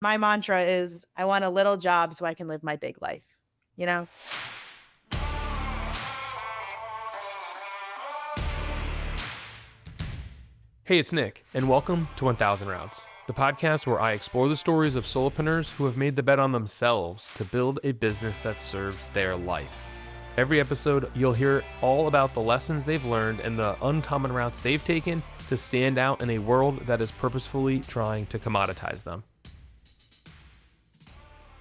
My mantra is I want a little job so I can live my big life, you know? Hey, it's Nick, and welcome to 1000 Rounds, the podcast where I explore the stories of solopreneurs who have made the bet on themselves to build a business that serves their life. Every episode, you'll hear all about the lessons they've learned and the uncommon routes they've taken to stand out in a world that is purposefully trying to commoditize them.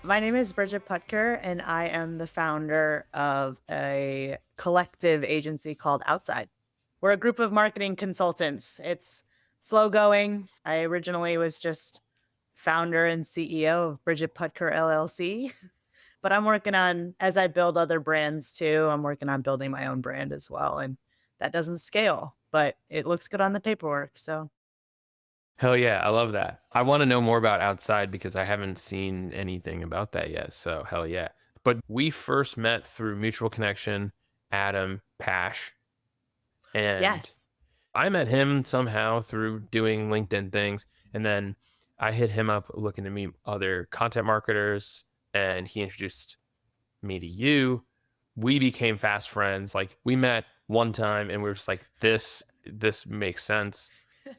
My name is Bridget Poetker, and I am the founder of a collective agency called Outside. We're a group of marketing consultants. It's slow going. I originally was just founder and CEO of Bridget Poetker LLC, but I'm working on, as I build other brands too, I'm working on building my own brand as well. And that doesn't scale, but it looks good on the paperwork. So Hell yeah, I love that. I want to know more about Outside because I haven't seen anything about that yet, so hell yeah. But we first met through mutual connection, Adam Pash, and yes. I met him somehow through doing LinkedIn things. And then I hit him up looking to meet other content marketers, and he introduced me to you. We became fast friends. Like we met one time and we were just like, this makes sense.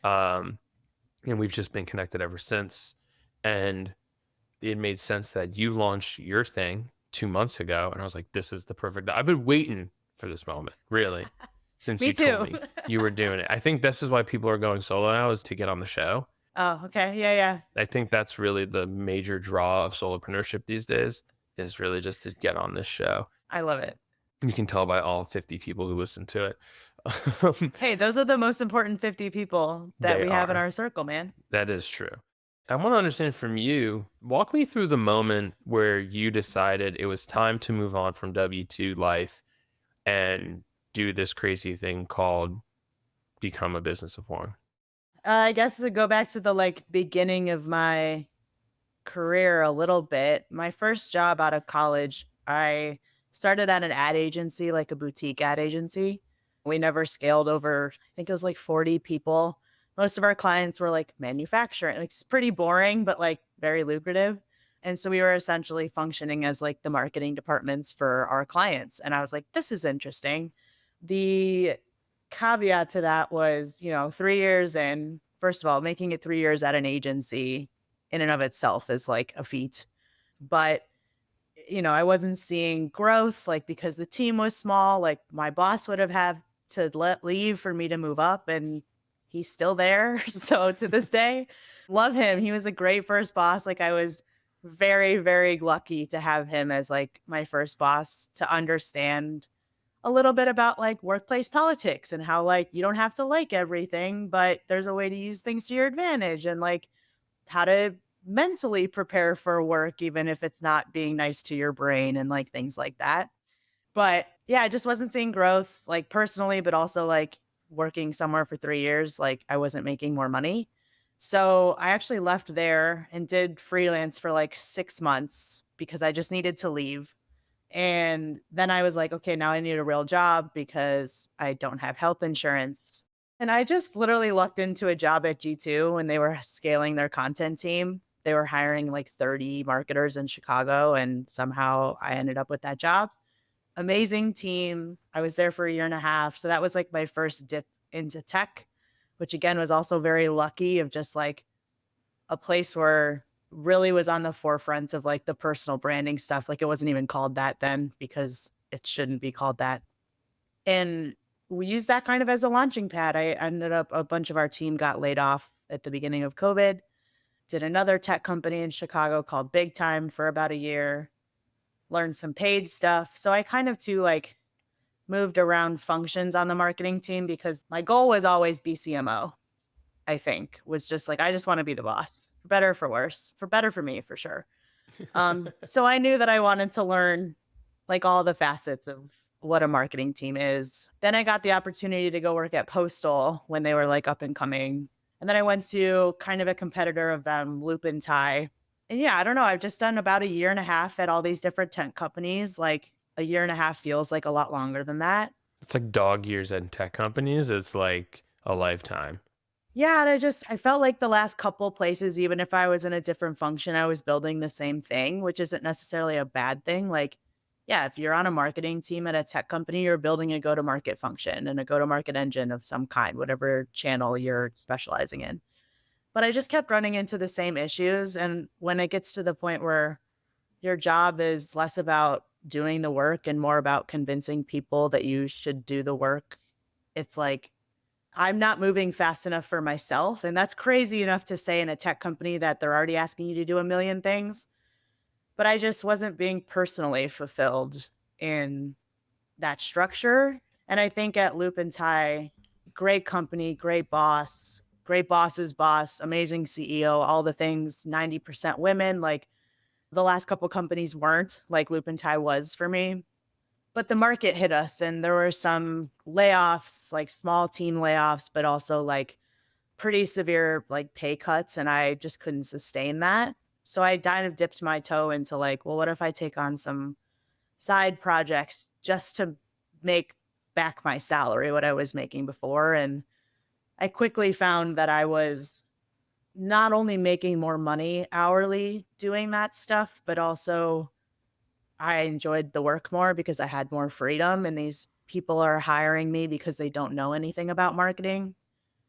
Um, and we've just been connected ever since. And it made sense that you launched your thing 2 months ago. And I was like, this is the perfect, I've been waiting for this moment, really, since Me you told too. me you were doing it. I think this is why people are going solo now, is to get on the show. Oh, okay. Yeah, yeah. I think that's really the major draw of solopreneurship these days, is really just to get on this show. I love it. You can tell by all 50 people who listen to it. Hey, those are the most important 50 people that They we have in are. our circle, man. That is true. I want to understand from you, walk me through the moment where you decided it was time to move on from W-2 life and do this crazy thing called become a business of one. I guess to go back to the beginning of my career a little bit, my first job out of college, I started at an ad agency, like a boutique ad agency. We never scaled over, I think it was like 40 people. Most of our clients were like manufacturing. Like, it's pretty boring, but like very lucrative. And so we were essentially functioning as like the marketing departments for our clients. And I was like, this is interesting. The caveat to that was, 3 years in, first of all, making it 3 years at an agency in and of itself is like a feat. But, I wasn't seeing growth, like because the team was small, like my boss would have had to let leave for me to move up, and he's still there. So to this day, love him. He was a great first boss. Like I was very, very lucky to have him as like my first boss, to understand a little bit about like workplace politics and how like you don't have to like everything, but there's a way to use things to your advantage, and like how to mentally prepare for work, even if it's not being nice to your brain and like things like that. But yeah, I just wasn't seeing growth, like personally, but also like working somewhere for 3 years, like I wasn't making more money. So I actually left there and did freelance for like 6 months because I just needed to leave. And then I was like, okay, now I need a real job because I don't have health insurance. And I just literally lucked into a job at G2 when they were scaling their content team. They were hiring like 30 marketers in Chicago, and somehow I ended up with that job. Amazing team. I was there for a year and a half. So that was like my first dip into tech, which again was also very lucky, of just like a place where really was on the forefront of like the personal branding stuff. Like it wasn't even called that then because it shouldn't be called that. And we used that kind of as a launching pad. I ended up, a bunch of our team got laid off at the beginning of COVID. Did another tech company in Chicago called Big Time for about a year, learned some paid stuff. So I kind of too like moved around functions on the marketing team because my goal was always BCMO. I think was just like, I just want to be the boss, for better or for worse, for better for me, for sure. So I knew that I wanted to learn like all the facets of what a marketing team is. Then I got the opportunity to go work at Postal when they were like up and coming. And then I went to kind of a competitor of them, Loop and Tie. And yeah, I don't know. I've just done about a year and a half at all these different tech companies. Like a year and a half feels like a lot longer than that. It's like dog years at tech companies. It's like a lifetime. Yeah, and I felt like the last couple places, even if I was in a different function, I was building the same thing, which isn't necessarily a bad thing. Like, yeah, if you're on a marketing team at a tech company, you're building a go-to-market function and a go-to-market engine of some kind, whatever channel you're specializing in. But I just kept running into the same issues. And when it gets to the point where your job is less about doing the work and more about convincing people that you should do the work, it's like I'm not moving fast enough for myself. And that's crazy enough to say in a tech company that they're already asking you to do a million things. But I just wasn't being personally fulfilled in that structure. And I think at Loop and Tie, great company, great boss's boss, amazing CEO, all the things, 90% women. Like the last couple companies weren't like Loop and Tie was for me. But the market hit us and there were some layoffs, like small team layoffs, but also like pretty severe like pay cuts. And I just couldn't sustain that. So I kind of dipped my toe into like, well, what if I take on some side projects just to make back my salary, what I was making before? And I quickly found that I was not only making more money hourly doing that stuff, but also I enjoyed the work more because I had more freedom and these people are hiring me because they don't know anything about marketing.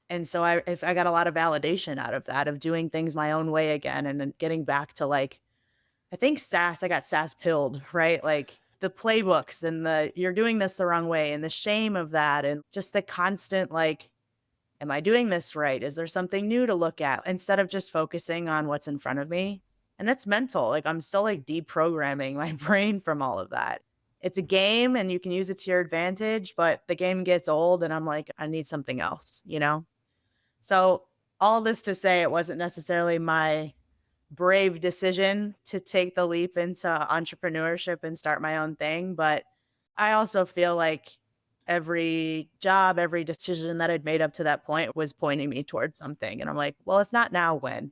And so I got a lot of validation out of that, of doing things my own way again and then getting back to like I think I got SaaS pilled, right? Like the playbooks and the you're doing this the wrong way and the shame of that and just the constant like am I doing this right? Is there something new to look at instead of just focusing on what's in front of me? And that's mental. Like I'm still like deprogramming my brain from all of that. It's a game and you can use it to your advantage, but the game gets old and I'm like, I need something else, you know? So all this to say it wasn't necessarily my brave decision to take the leap into entrepreneurship and start my own thing, but I also feel like every job, every decision that I'd made up to that point was pointing me towards something. And I'm like, well, if not now, when?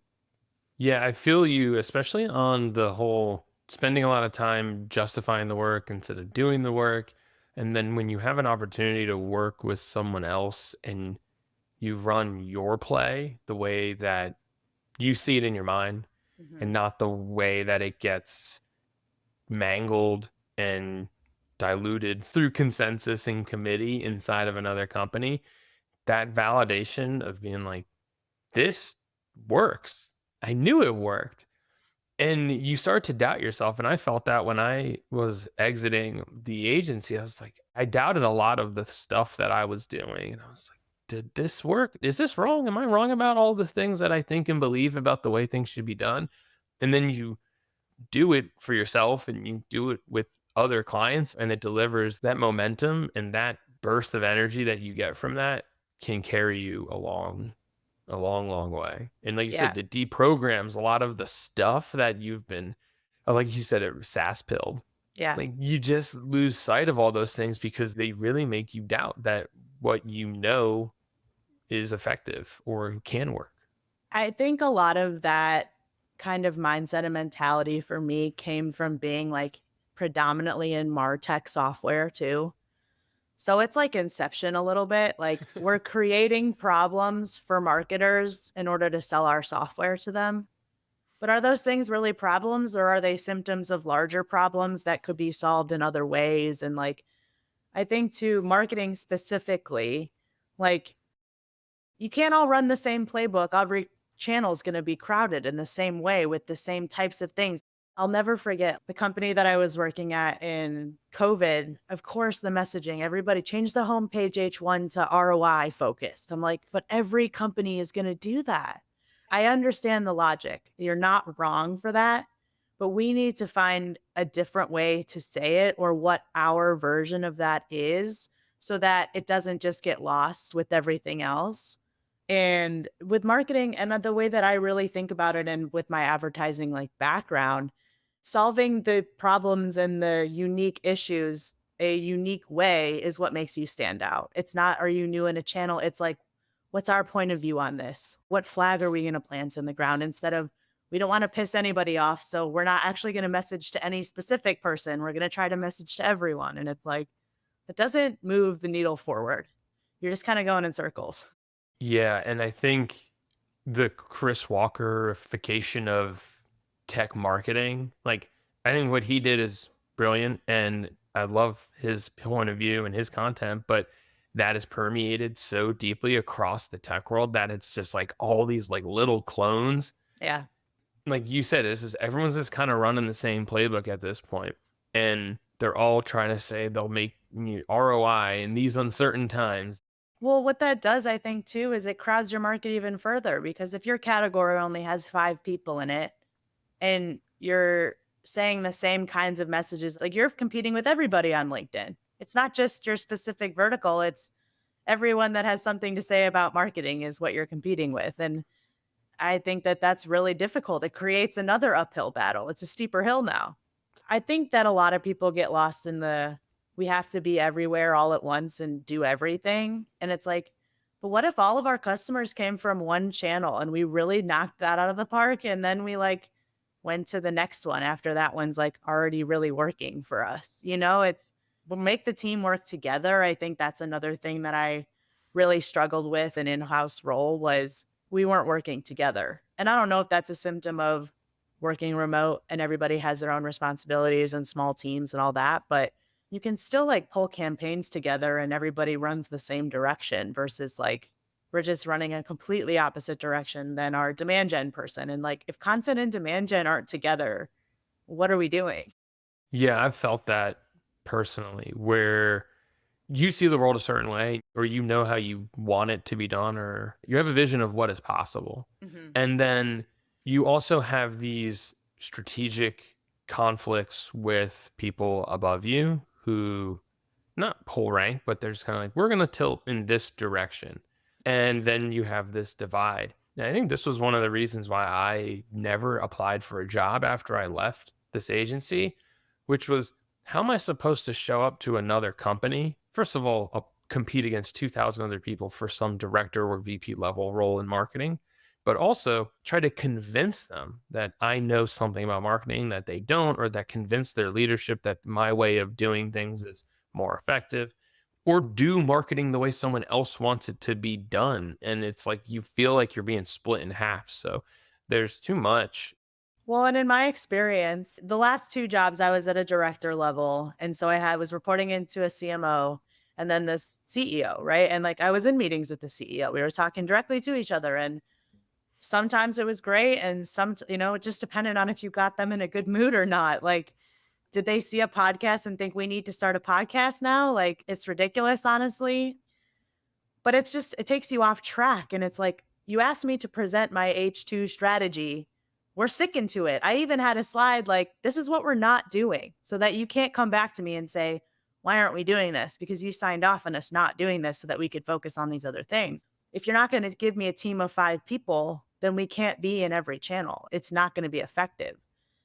Yeah, I feel you, especially on the whole spending a lot of time justifying the work instead of doing the work. And then when you have an opportunity to work with someone else and you run your play the way that you see it in your mind and Mhm. not the way that it gets mangled and diluted through consensus and committee inside of another company, that validation of being like, this works. I knew it worked. And you start to doubt yourself. And I felt that when I was exiting the agency, I was like, I doubted a lot of the stuff that I was doing. And I was like, did this work? Is this wrong? Am I wrong about all the things that I think and believe about the way things should be done? And then you do it for yourself and you do it with other clients, and it delivers that momentum, and that burst of energy that you get from that can carry you along a long, long way. And like you Yeah. said, it deprograms a lot of the stuff that you've been, like you said, it was sass pilled. Yeah. Like you just lose sight of all those things because they really make you doubt that what you know is effective or can work. I think a lot of that kind of mindset and mentality for me came from being like predominantly in MarTech software too. So it's like Inception a little bit. Like we're creating problems for marketers in order to sell our software to them. But are those things really problems or are they symptoms of larger problems that could be solved in other ways? And like, I think to marketing specifically, like you can't all run the same playbook. Every channel is going to be crowded in the same way with the same types of things. I'll never forget the company that I was working at in COVID. Of course, the messaging, everybody changed the homepage H1 to ROI focused. I'm like, but every company is going to do that. I understand the logic. You're not wrong for that, but we need to find a different way to say it or what our version of that is so that it doesn't just get lost with everything else. And with marketing and the way that I really think about it and with my advertising like background, solving the problems and the unique issues a unique way is what makes you stand out. It's not, are you new in a channel? It's like, what's our point of view on this? What flag are we going to plant in the ground instead of, we don't want to piss anybody off. So we're not actually going to message to any specific person. We're going to try to message to everyone. And it's like, it doesn't move the needle forward. You're just kind of going in circles. Yeah, and I think the Chris Walkerification of tech marketing, like, I think what he did is brilliant, and I love his point of view and his content, but that is permeated so deeply across the tech world that it's just like all these like little clones. Yeah. Like you said, this is everyone's just kind of running the same playbook at this point, and they're all trying to say they'll make ROI in these uncertain times. Well, what that does, I think, too, is it crowds your market even further because if your category only has 5 people in it and you're saying the same kinds of messages, like you're competing with everybody on LinkedIn. It's not just your specific vertical, it's everyone that has something to say about marketing is what you're competing with. And I think that that's really difficult. It creates another uphill battle. It's a steeper hill now. I think that a lot of people get lost in the we have to be everywhere all at once and do everything. And it's like, but what if all of our customers came from one channel and we really knocked that out of the park and then we like went to the next one after that one's like already really working for us. It's we'll make the team work together. I think that's another thing that I really struggled with an in-house role was we weren't working together. And I don't know if that's a symptom of working remote and everybody has their own responsibilities and small teams and all that, but you can still like pull campaigns together and everybody runs the same direction versus like we're just running a completely opposite direction than our demand gen person. And like if content and demand gen aren't together, what are we doing? Yeah, I've felt that personally, where you see the world a certain way, or you know how you want it to be done, or you have a vision of what is possible. Mhm. And then you also have these strategic conflicts with people above you who not pull rank, but they're just kind of like, we're going to tilt in this direction. And then you have this divide. And I think this was one of the reasons why I never applied for a job after I left this agency, which was how am I supposed to show up to another company? First of all, compete against 2,000 other people for some director or VP level role in marketing, but also try to convince them that I know something about marketing that they don't, or that convince their leadership that my way of doing things is more effective, or do marketing the way someone else wants it to be done. And it's like you feel like you're being split in half. So there's too much. Well, and in my experience, the last 2 jobs I was at a director level, and so I was reporting into a CMO and then this CEO, right? And like I was in meetings with the CEO. We were talking directly to each other and sometimes it was great and it just depended on if you got them in a good mood or not. Like did they see a podcast and think we need to start a podcast now? Like it's ridiculous, honestly. But it's just it takes you off track, and it's like, "You asked me to present my H2 strategy. We're sticking to it." I even had a slide like, "This is what we're not doing," so that you can't come back to me and say, "Why aren't we doing this?" Because you signed off on us not doing this so that we could focus on these other things. If you're not gonna give me a team of 5 people, then we can't be in every channel. It's not gonna be effective.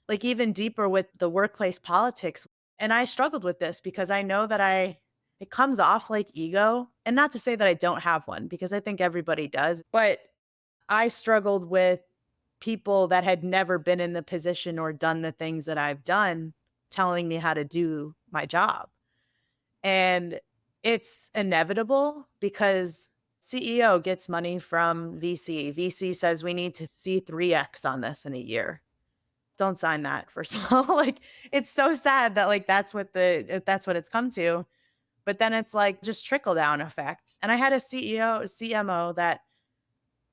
Like, even deeper with the workplace politics, and I struggled with this because I know that I it comes off like ego, and not to say that I don't have one because I think everybody does, but I struggled with people that had never been in the position or done the things that I've done telling me how to do my job. And it's inevitable because CEO gets money from VC. VC says we need to see 3x on this in a year. Don't sign that, first of all. Like, it's so sad that like that's what it's come to. But then it's like just trickle down effect. And I had a CEO, CMO that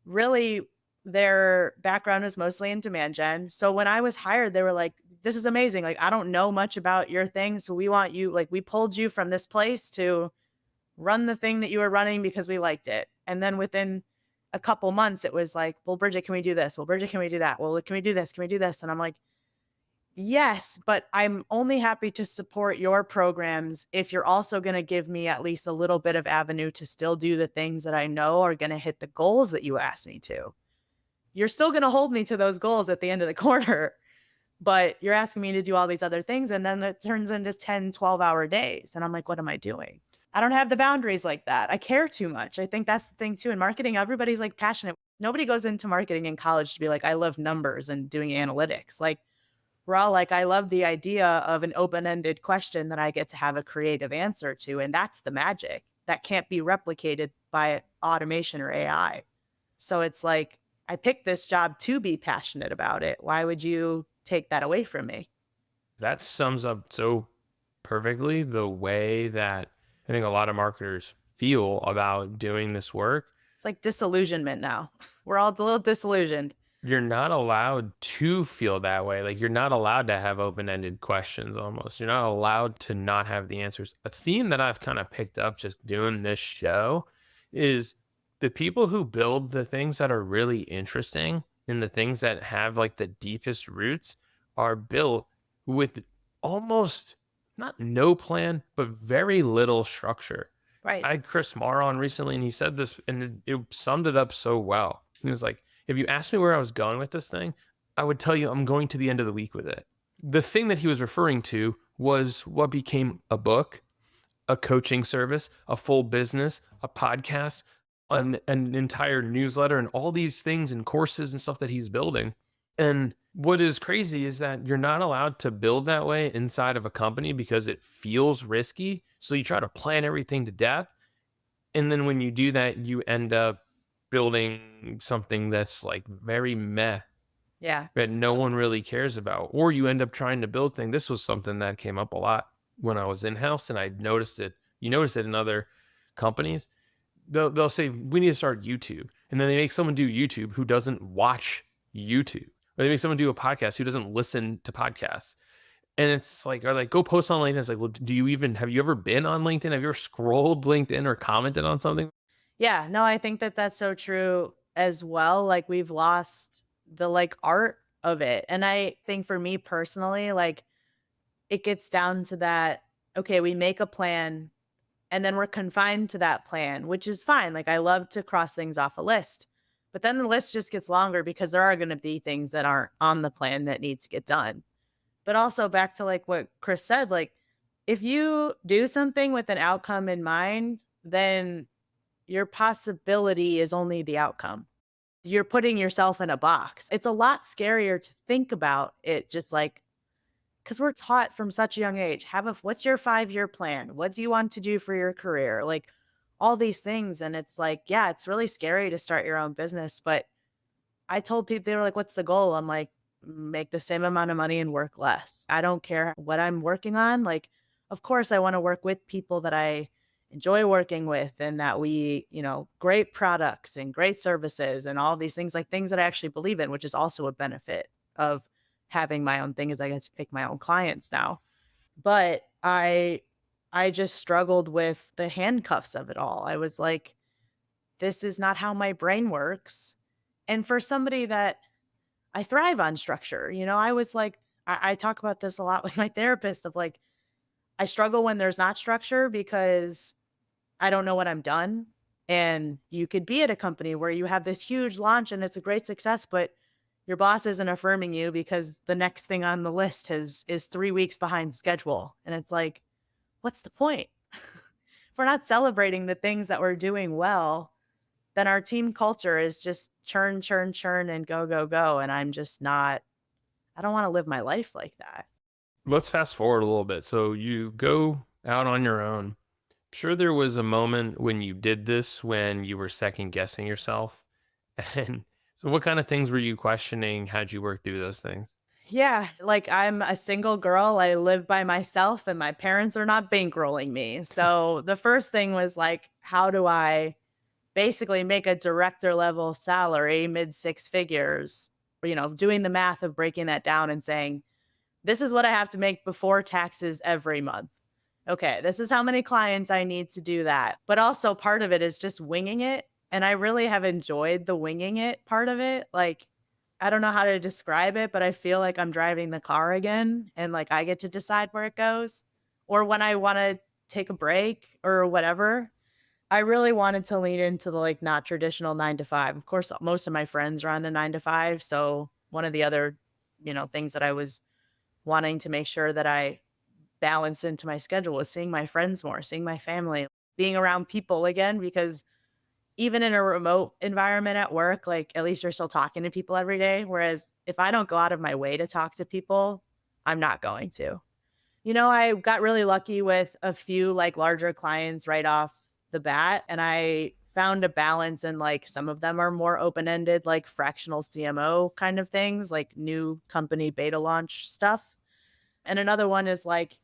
really their background was mostly in demand gen. So when I was hired, they were like, this is amazing. Like, I don't know much about your thing. So we want you, like, we pulled you from this place to run the thing that you were running because we liked it. And then within a couple months, it was like, well, Bridget, can we do this? Well, Bridget, can we do that? Well, can we do this? Can we do this? And I'm like, yes, but I'm only happy to support your programs if you're also going to give me at least a little bit of avenue to still do the things that I know are going to hit the goals that you asked me to. You're still going to hold me to those goals at the end of the quarter, but you're asking me to do all these other things. And then it turns into 10, 12-hour days. And I'm like, what am I doing? I don't have the boundaries like that. I care too much. I think that's the thing too. In marketing, everybody's like passionate. Nobody goes into marketing in college to be like, I love numbers and doing analytics. Like, we're all like, I love the idea of an open ended question that I get to have a creative answer to. And that's the magic that can't be replicated by automation or AI. So it's like, I picked this job to be passionate about it. Why would you take that away from me? That sums up so perfectly the way that I think a lot of marketers feel about doing this work. It's like disillusionment now. We're all a little disillusioned. You're not allowed to feel that way. Like, you're not allowed to have open-ended questions almost. You're not allowed to not have the answers. A theme that I've kind of picked up just doing this show is the people who build the things that are really interesting and the things that have like the deepest roots are built with almost not no plan, but very little structure. Right. I had Chris Marr on recently, and he said this, and it summed it up so well. He was like, if you asked me where I was going with this thing, I would tell you I'm going to the end of the week with it. The thing that he was referring to was what became a book, a coaching service, a full business, a podcast, an entire newsletter, and all these things and courses and stuff that he's building. And what is crazy is that you're not allowed to build that way inside of a company because it feels risky. So you try to plan everything to death. And then when you do that, you end up building something that's like very meh Yeah. that no one really cares about. Or you end up trying to build things. This was something that came up a lot when I was in house, and I noticed it. You notice it in other companies. They'll say we need to start YouTube, and then they make someone do YouTube who doesn't watch YouTube, or they make someone do a podcast who doesn't listen to podcasts. And it's like, are like, go post on LinkedIn. It's like, well, have you ever been on LinkedIn? Have you ever scrolled LinkedIn or commented on something? Yeah, no, I think that that's so true as well. Like we've lost the like art of it. And I think for me personally, like it gets down to that, okay, we make a plan and then we're confined to that plan, which is fine. Like I love to cross things off a list. But then the list just gets longer because there are going to be things that aren't on the plan that need to get done. But also back to like what Chris said, like if you do something with an outcome in mind, then your possibility is only the outcome. You're putting yourself in a box. It's a lot scarier to think about it just like because we're taught from such a young age, what's your 5-year plan? What do you want to do for your career? Like all these things. And it's like, yeah, it's really scary to start your own business. But I told people, they were like, what's the goal? I'm like, make the same amount of money and work less. I don't care what I'm working on. Like, of course, I want to work with people that I enjoy working with and that we, great products and great services and all these things, like things that I actually believe in, which is also a benefit of having my own thing is I get to pick my own clients now. But I just struggled with the handcuffs of it all. I was like, this is not how my brain works. And for somebody that I thrive on structure. I was like, I talk about this a lot with my therapist of like, I struggle when there's not structure because I don't know when I'm done. And you could be at a company where you have this huge launch and it's a great success, but your boss isn't affirming you because the next thing on the list is 3 weeks behind schedule. And it's like, what's the point? If we're not celebrating the things that we're doing well, then our team culture is just churn, churn, churn, and go, go, go. And I'm just not, I don't want to live my life like that. Let's fast forward a little bit. So you go out on your own. Sure, there was a moment when you did this when you were second guessing yourself. And so, what kind of things were you questioning? How'd you work through those things? Yeah, like I'm a single girl. I live by myself and my parents are not bankrolling me. So the first thing was like, how do I basically make a director level salary, mid six figures? Doing the math of breaking that down and saying, this is what I have to make before taxes every month. Okay, this is how many clients I need to do that. But also part of it is just winging it. And I really have enjoyed the winging it part of it. Like, I don't know how to describe it, but I feel like I'm driving the car again and like I get to decide where it goes or when I want to take a break or whatever. I really wanted to lean into the like not traditional 9 to 5. Of course, most of my friends are on the 9 to 5. So one of the other, things that I was wanting to make sure that I balance into my schedule was seeing my friends more, seeing my family, being around people again, because even in a remote environment at work, like at least you're still talking to people every day. Whereas if I don't go out of my way to talk to people, I'm not going to. I got really lucky with a few like larger clients right off the bat. And I found a balance and like some of them are more open-ended, like fractional CMO kind of things, like new company beta launch stuff. And another one is like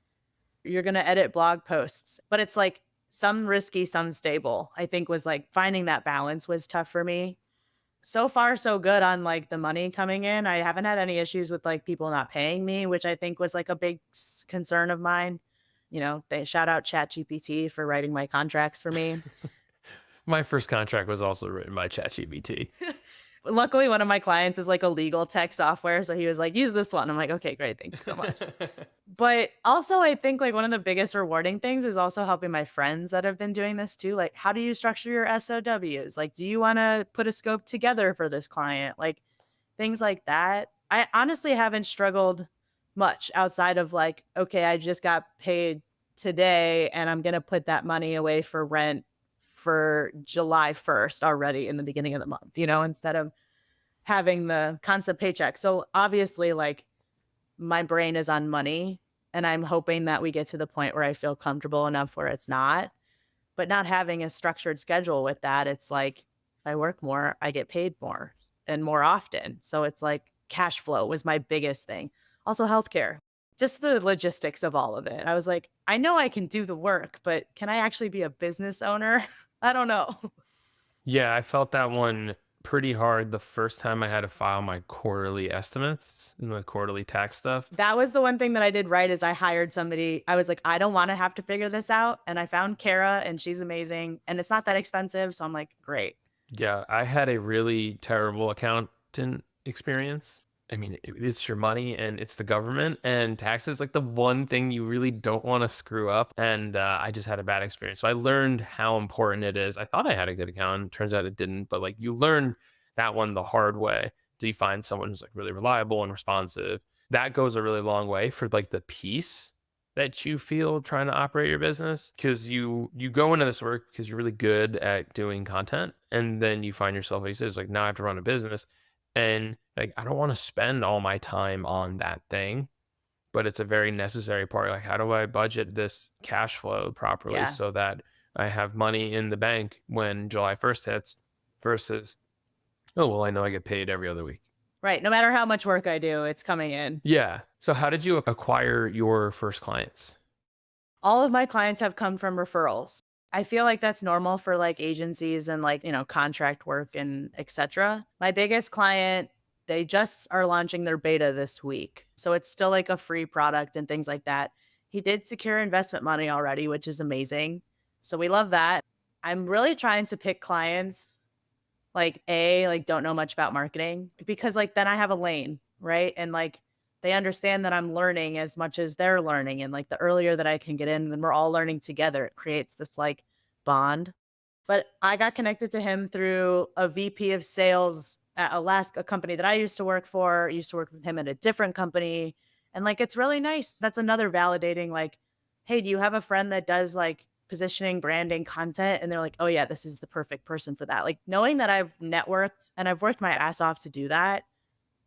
you're going to edit blog posts, but it's like some risky, some stable. I think was like finding that balance was tough for me. So far so good on like the money coming in. I haven't had any issues with like people not paying me, which I think was like a big concern of mine. You know, they shout out ChatGPT for writing my contracts for me. My first contract was also written by ChatGPT. Luckily, one of my clients is like a legal tech software, so he was like, "Use this one." I'm like, "Okay, great. Thank you so much." But also, I think like one of the biggest rewarding things is also helping my friends that have been doing this too. Like, how do you structure your SOWs? Like, do you want to put a scope together for this client? Like, things like that. I honestly haven't struggled much outside of like, okay, I just got paid today and I'm going to put that money away for rent for July 1st already in the beginning of the month, instead of having the constant paycheck. So obviously, like, my brain is on money and I'm hoping that we get to the point where I feel comfortable enough where it's not. But not having a structured schedule with that, it's like if I work more, I get paid more and more often. So it's like cash flow was my biggest thing. Also healthcare. Just the logistics of all of it. I was like, I know I can do the work, but can I actually be a business owner? I don't know. Yeah, I felt that one pretty hard the first time I had to file my quarterly estimates and the quarterly tax stuff. That was the one thing that I did right is I hired somebody. I was like, I don't want to have to figure this out. And I found Kara and she's amazing. And it's not that expensive. So I'm like, great. Yeah, I had a really terrible accountant experience. I mean, it's your money and it's the government, and taxes like the one thing you really don't want to screw up. And I just had a bad experience. So I learned how important it is. I thought I had a good accountant. Turns out it didn't. But like you learn that one the hard way. Do you find someone who's like really reliable and responsive? That goes a really long way for like the peace that you feel trying to operate your business, because you go into this work because you're really good at doing content, and then you find yourself, like you said, it's like now I have to run a business, and like I don't want to spend all my time on that thing, but it's a very necessary part. Like, how do I budget this cash flow properly Yeah. so that I have money in the bank when July 1st hits, versus, oh well, I know I get paid every other week. Right. No matter how much work I do, it's coming in. Yeah, so how did you acquire your first clients? All of my clients have come from referrals. I feel like that's normal for like agencies and like, contract work and etc. My biggest client, they just are launching their beta this week. So it's still like a free product and things like that. He did secure investment money already, which is amazing. So we love that. I'm really trying to pick clients like don't know much about marketing because like then I have a lane, right? And like they understand that I'm learning as much as they're learning. And like the earlier that I can get in, then we're all learning together. It creates this like bond. But I got connected to him through a VP of sales at Alaska, a company that I used to work for. I used to work with him at a different company. And like it's really nice. That's another validating, like, hey, do you have a friend that does like positioning, branding, content? And they're like, oh yeah, this is the perfect person for that. Like knowing that I've networked and I've worked my ass off to do that,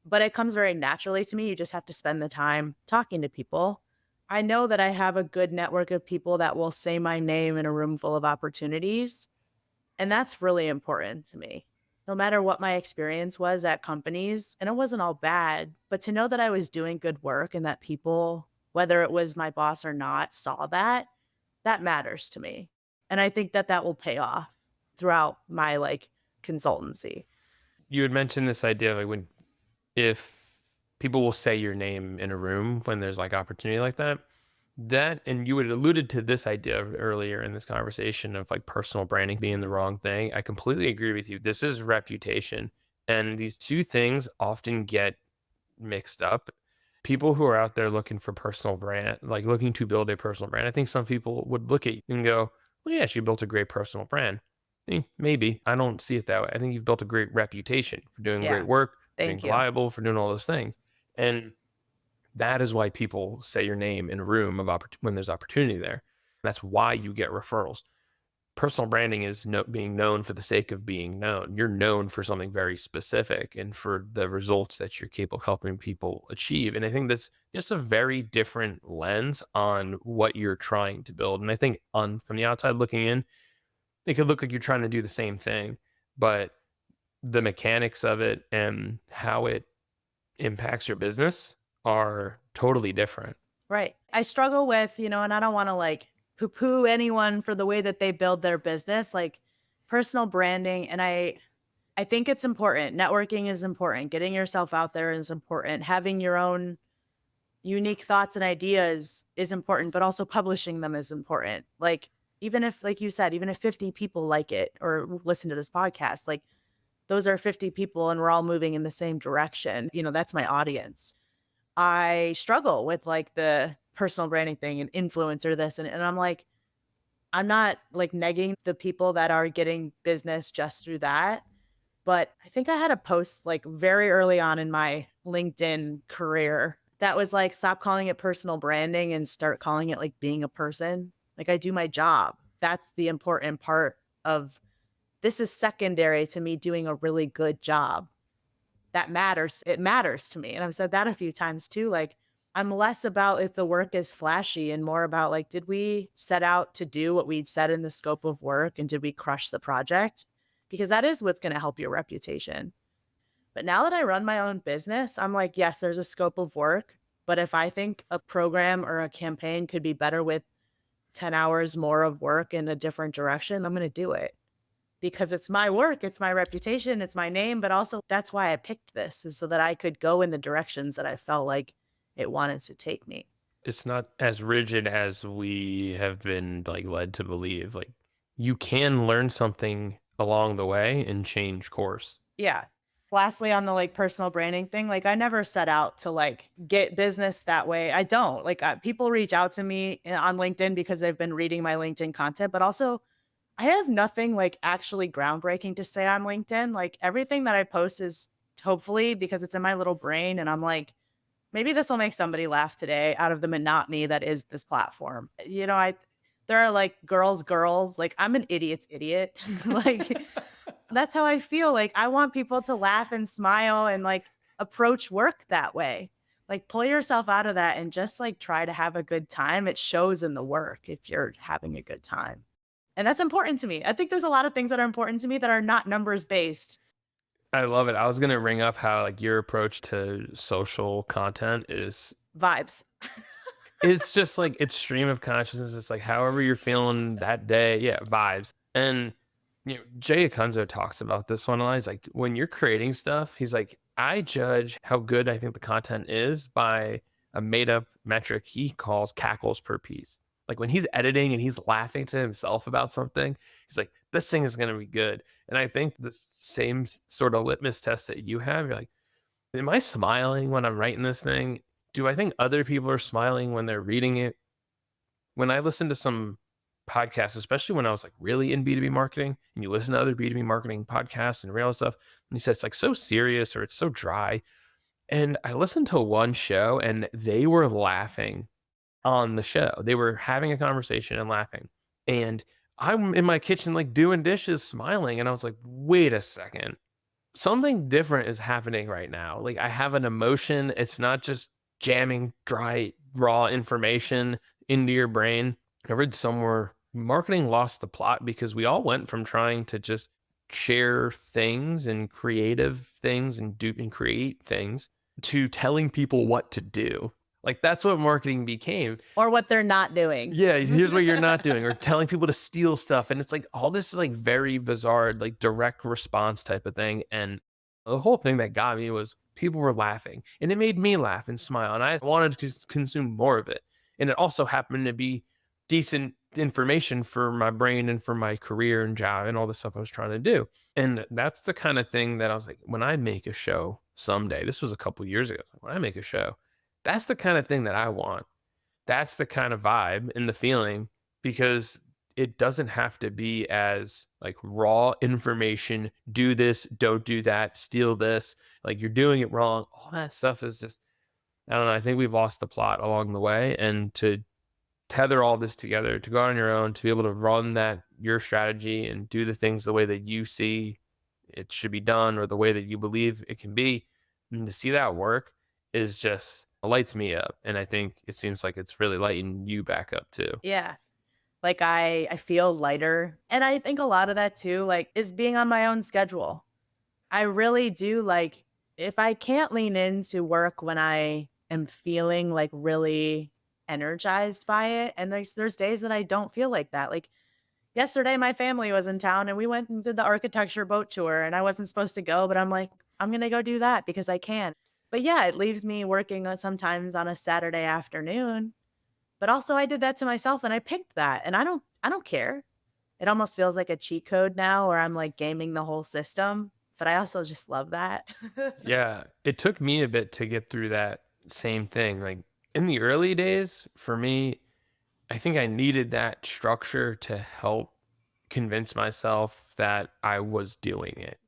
but it comes very naturally to me. You just have to spend the time talking to people. I know that I have a good network of people that will say my name in a room full of opportunities. And that's really important to me. No matter what my experience was at companies, and it wasn't all bad, but to know that I was doing good work and that people, whether it was my boss or not, saw that, that matters to me. And I think that that will pay off throughout my like consultancy. You had mentioned this idea of like when, if people will say your name in a room when there's like opportunity like that, and you had alluded to this idea earlier in this conversation of like personal branding being the wrong thing. I completely agree with you. This is reputation, and these two things often get mixed up. People who are out there looking for personal brand, like looking to build a personal brand, I think some people would look at you and go, well, yeah, she built a great personal brand. Maybe. I don't see it that way. I think you've built a great reputation for doing great Yeah. work, for being Thank you. reliable, for doing all those things. And that is why people say your name in a room of when there's opportunity there. That's why you get referrals. Personal branding is being known for the sake of being known. You're known for something very specific and for the results that you're capable of helping people achieve. And I think that's just a very different lens on what you're trying to build. And I think from the outside looking in, it could look like you're trying to do the same thing, but the mechanics of it and how it impacts your business are totally different. Right. I struggle with, and I don't want to like poo poo anyone for the way that they build their business, like personal branding. And I think it's important. Networking is important. Getting yourself out there is important. Having your own unique thoughts and ideas is important, but also publishing them is important. Like, even if, like you said, even if 50 people like it or listen to this podcast, like those are 50 people and we're all moving in the same direction. That's my audience. I struggle with like the personal branding thing and influencer this. And I'm like, I'm not like negging the people that are getting business just through that. But I think I had a post like very early on in my LinkedIn career that was like, stop calling it personal branding and start calling it like being a person. Like, I do my job. That's the important part of this is secondary to me doing a really good job. That matters. It matters to me. And I've said that a few times too. Like, I'm less about if the work is flashy and more about like, did we set out to do what we'd said in the scope of work and did we crush the project? Because that is what's going to help your reputation. But now that I run my own business, I'm like, yes, there's a scope of work. But if I think a program or a campaign could be better with 10 hours more of work in a different direction, I'm going to do it because it's my work, it's my reputation, it's my name. But also, that's why I picked this, is so that I could go in the directions that I felt like it wanted to take me. It's not as rigid as we have been like led to believe. Like you can learn something along the way and change course. Yeah. Lastly, on the like personal branding thing, like I never set out to like get business that way. I don't like people reach out to me on LinkedIn because they've been reading my LinkedIn content, but also I have nothing like actually groundbreaking to say on LinkedIn. Like everything that I post is hopefully because it's in my little brain and I'm like, maybe this will make somebody laugh today out of the monotony that is this platform. There are like girls, like I'm an idiot's idiot. Like that's how I feel. Like I want people to laugh and smile and like approach work that way. Like pull yourself out of that and just like try to have a good time. It shows in the work if you're having a good time. And that's important to me. I think there's a lot of things that are important to me that are not numbers based. I love it. I was gonna bring up how like your approach to social content is Vibes. it's just like it's stream of consciousness. It's like however you're feeling that day. Yeah, vibes. And Jay Akunzo talks about this one a lot. He's like, when you're creating stuff, he's like, I judge how good I think the content is by a made up metric he calls cackles per piece. Like when he's editing and he's laughing to himself about something, he's like, this thing is going to be good. And I think the same sort of litmus test that you have, you're like, am I smiling when I'm writing this thing? Do I think other people are smiling when they're reading it? When I listen to some podcasts, especially when I was like really in B2B marketing, and you listen to other B2B marketing podcasts and real stuff, and you said it's like so serious or it's so dry. And I listened to one show and they were laughing on the show. They were having a conversation and laughing. And I'm in my kitchen, like doing dishes, smiling. And I was like, wait a second. Something different is happening right now. Like I have an emotion. It's not just jamming dry, raw information into your brain. I read somewhere marketing lost the plot because we all went from trying to just share things and creative things and do and create things to telling people what to do. Like that's what marketing became. Or what they're not doing. Yeah, here's what you're not doing, or telling people to steal stuff. And it's like all this is like very bizarre, like direct response type of thing. And the whole thing that got me was people were laughing and it made me laugh and smile. And I wanted to consume more of it. And it also happened to be decent information for my brain and for my career and job and all the stuff I was trying to do. And that's the kind of thing that I was like, when I make a show someday, this was a couple years ago, when I make a show, that's the kind of thing that I want. That's the kind of vibe and the feeling because it doesn't have to be as like raw information. Do this, don't do that, steal this. Like you're doing it wrong. All that stuff is just, I don't know. I think we've lost the plot along the way. And to tether all this together, to go on your own, to be able to run that your strategy and do the things the way that you see it should be done or the way that you believe it can be, and to see that work is just lights me up. And I think it seems like it's really lighting you back up too. Yeah. Like I feel lighter. And I think a lot of that too, like, is being on my own schedule. I really do like if I can't lean into work when I am feeling like really energized by it, and there's days that I don't feel like that. Like yesterday my family was in town and we went and did the architecture boat tour and I wasn't supposed to go, but I'm like, I'm going to go do that because I can. But yeah, it leaves me working on sometimes on a Saturday afternoon. But also I did that to myself and I picked that and I don't care. It almost feels like a cheat code now where I'm like gaming the whole system, but I also just love that. Yeah, it took me a bit to get through that same thing. Like in the early days, for me, I think I needed that structure to help convince myself that I was doing it.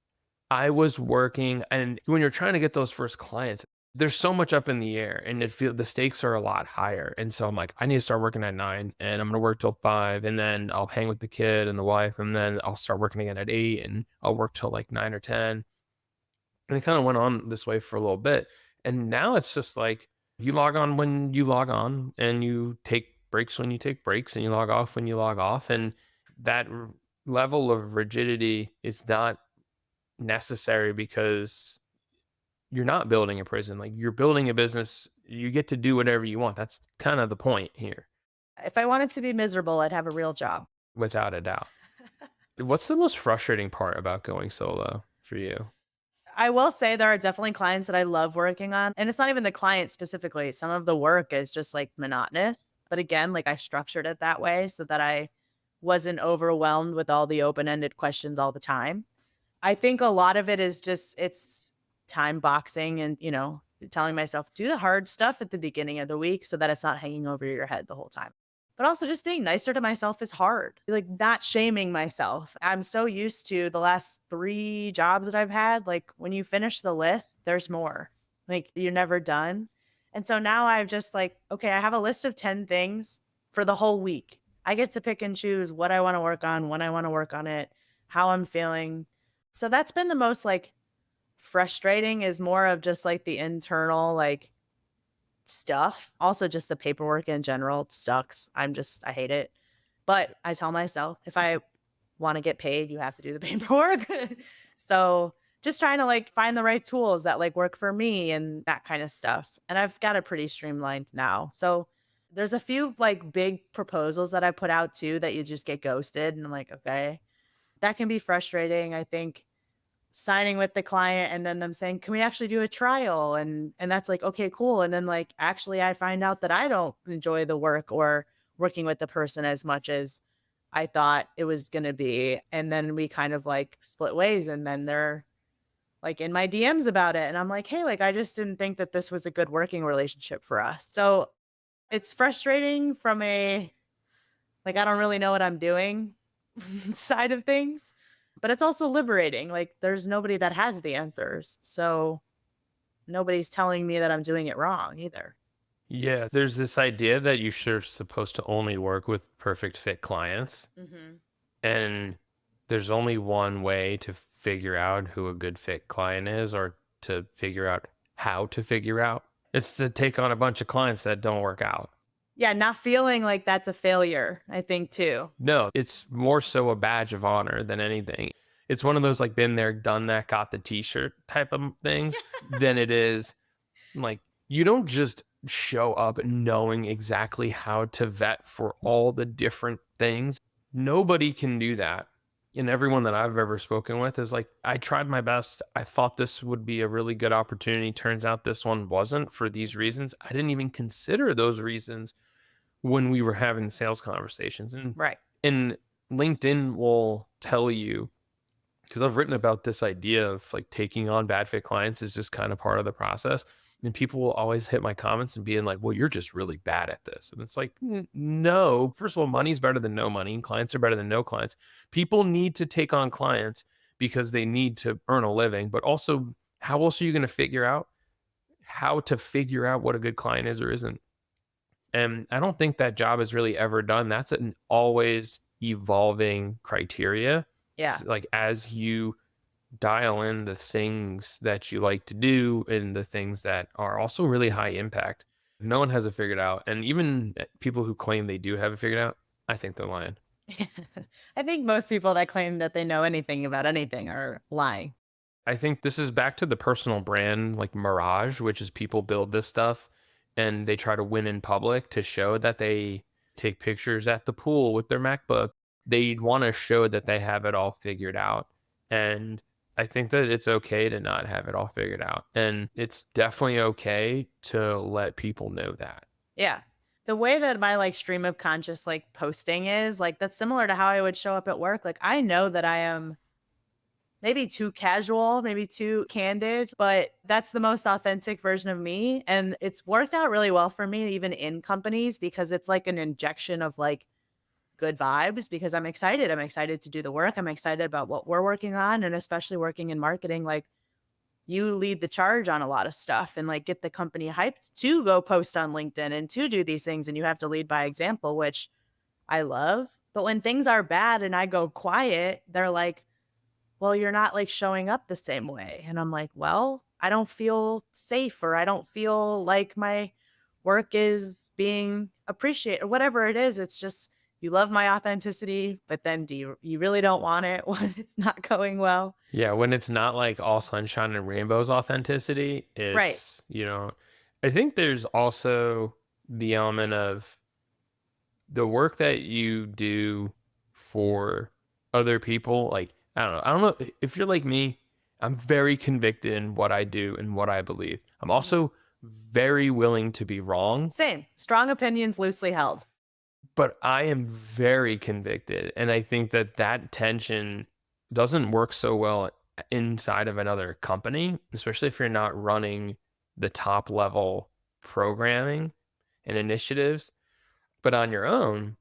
I was working, and when you're trying to get those first clients, there's so much up in the air, and the stakes are a lot higher. And so I'm like, I need to start working at 9, and I'm gonna work till 5, and then I'll hang with the kid and the wife, and then I'll start working again at 8, and I'll work till like 9 or 10. And it kind of went on this way for a little bit. And now it's just like you log on when you log on, and you take breaks when you take breaks, and you log off when you log off. And that level of rigidity is not necessary because you're not building a prison. Like you're building a business. You get to do whatever you want. That's kind of the point here, If I wanted to be miserable, I'd have a real job. without a doubt. What's the most frustrating part about going solo for you? I will say there are definitely clients that I love working on, and it's not even the client specifically. Some of the work is just like monotonous. But again, like I structured it that way so that I wasn't overwhelmed with all the open-ended questions all the time. I think a lot of it is just it's time boxing and, telling myself do the hard stuff at the beginning of the week so that it's not hanging over your head the whole time. But also just being nicer to myself is hard. Like not shaming myself. I'm so used to the last 3 jobs that I've had, like when you finish the list, there's more. Like you're never done. And so now I've just like, okay, I have a list of 10 things for the whole week. I get to pick and choose what I want to work on, when I want to work on it, how I'm feeling. So that's been the most like frustrating is more of just like the internal like stuff. Also just the paperwork in general sucks. I hate it. But I tell myself if I want to get paid, you have to do the paperwork. So just trying to like find the right tools that like work for me and that kind of stuff. And I've got it pretty streamlined now. So there's a few like big proposals that I put out too that you just get ghosted. And I'm like, okay, that can be frustrating. I think signing with the client and then them saying, "Can we actually do a trial?" And that's like, "Okay, cool." And then like actually I find out that I don't enjoy the work or working with the person as much as I thought it was going to be. And then we kind of like split ways and then they're like in my DMs about it and I'm like, "Hey, like I just didn't think that this was a good working relationship for us." So it's frustrating from a like I don't really know what I'm doing side of things. But it's also liberating, like, there's nobody that has the answers, so nobody's telling me that I'm doing it wrong either. Yeah, there's this idea that you're supposed to only work with perfect fit clients. Mhm. And there's only one way to figure out who a good fit client is, or to figure out how to figure out. It's to take on a bunch of clients that don't work out. Yeah, not feeling like that's a failure, I think too. No, it's more so a badge of honor than anything. It's one of those like been there, done that, got the t-shirt type of things than it is like you don't just show up knowing exactly how to vet for all the different things. Nobody can do that. And everyone that I've ever spoken with is like, I tried my best. I thought this would be a really good opportunity. Turns out this one wasn't for these reasons. I didn't even consider those reasons when we were having sales conversations. Right. And LinkedIn will tell you, because I've written about this idea of like taking on bad fit clients is just kind of part of the process. And people will always hit my comments and being like, well, you're just really bad at this. And it's like, no, first of all, money's better than no money. And clients are better than no clients. People need to take on clients because they need to earn a living. But also, how else are you going to figure out how to figure out what a good client is or isn't? And I don't think that job is really ever done. That's an always evolving criteria. Yeah. Like as you dial in the things that you like to do and the things that are also really high impact. No one has it figured out. And even people who claim they do have it figured out, I think they're lying. I think most people that claim that they know anything about anything are lying. I think this is back to the personal brand like mirage, which is people build this stuff and they try to win in public to show that they take pictures at the pool with their MacBook. They want to show that they have it all figured out. And I think that it's okay to not have it all figured out. And it's definitely okay to let people know that. Yeah. The way that my like stream of conscious like posting is like that's similar to how I would show up at work. Like I know that I am maybe too casual, maybe too candid, but that's the most authentic version of me. And it's worked out really well for me, even in companies, because it's like an injection of like good vibes because I'm excited. I'm excited to do the work. I'm excited about what we're working on. And especially working in marketing, like you lead the charge on a lot of stuff and like get the company hyped to go post on LinkedIn and to do these things. And you have to lead by example, which I love. But when things are bad and I go quiet, they're like, well, you're not like showing up the same way. And I'm like, well, I don't feel safe or I don't feel like my work is being appreciated or whatever it is. It's just you love my authenticity, but then you really don't want it when it's not going well. Yeah, when it's not like all sunshine and rainbows authenticity, Right. I think there's also the element of the work that you do for other people. Like, I don't know if you're like me, I'm very convicted in what I do and what I believe. I'm Mhm. also very willing to be wrong, Same. Strong opinions loosely held. but I am very convicted. And I think that that tension doesn't work so well inside of another company, especially if you're not running the top level programming and initiatives. But on your own,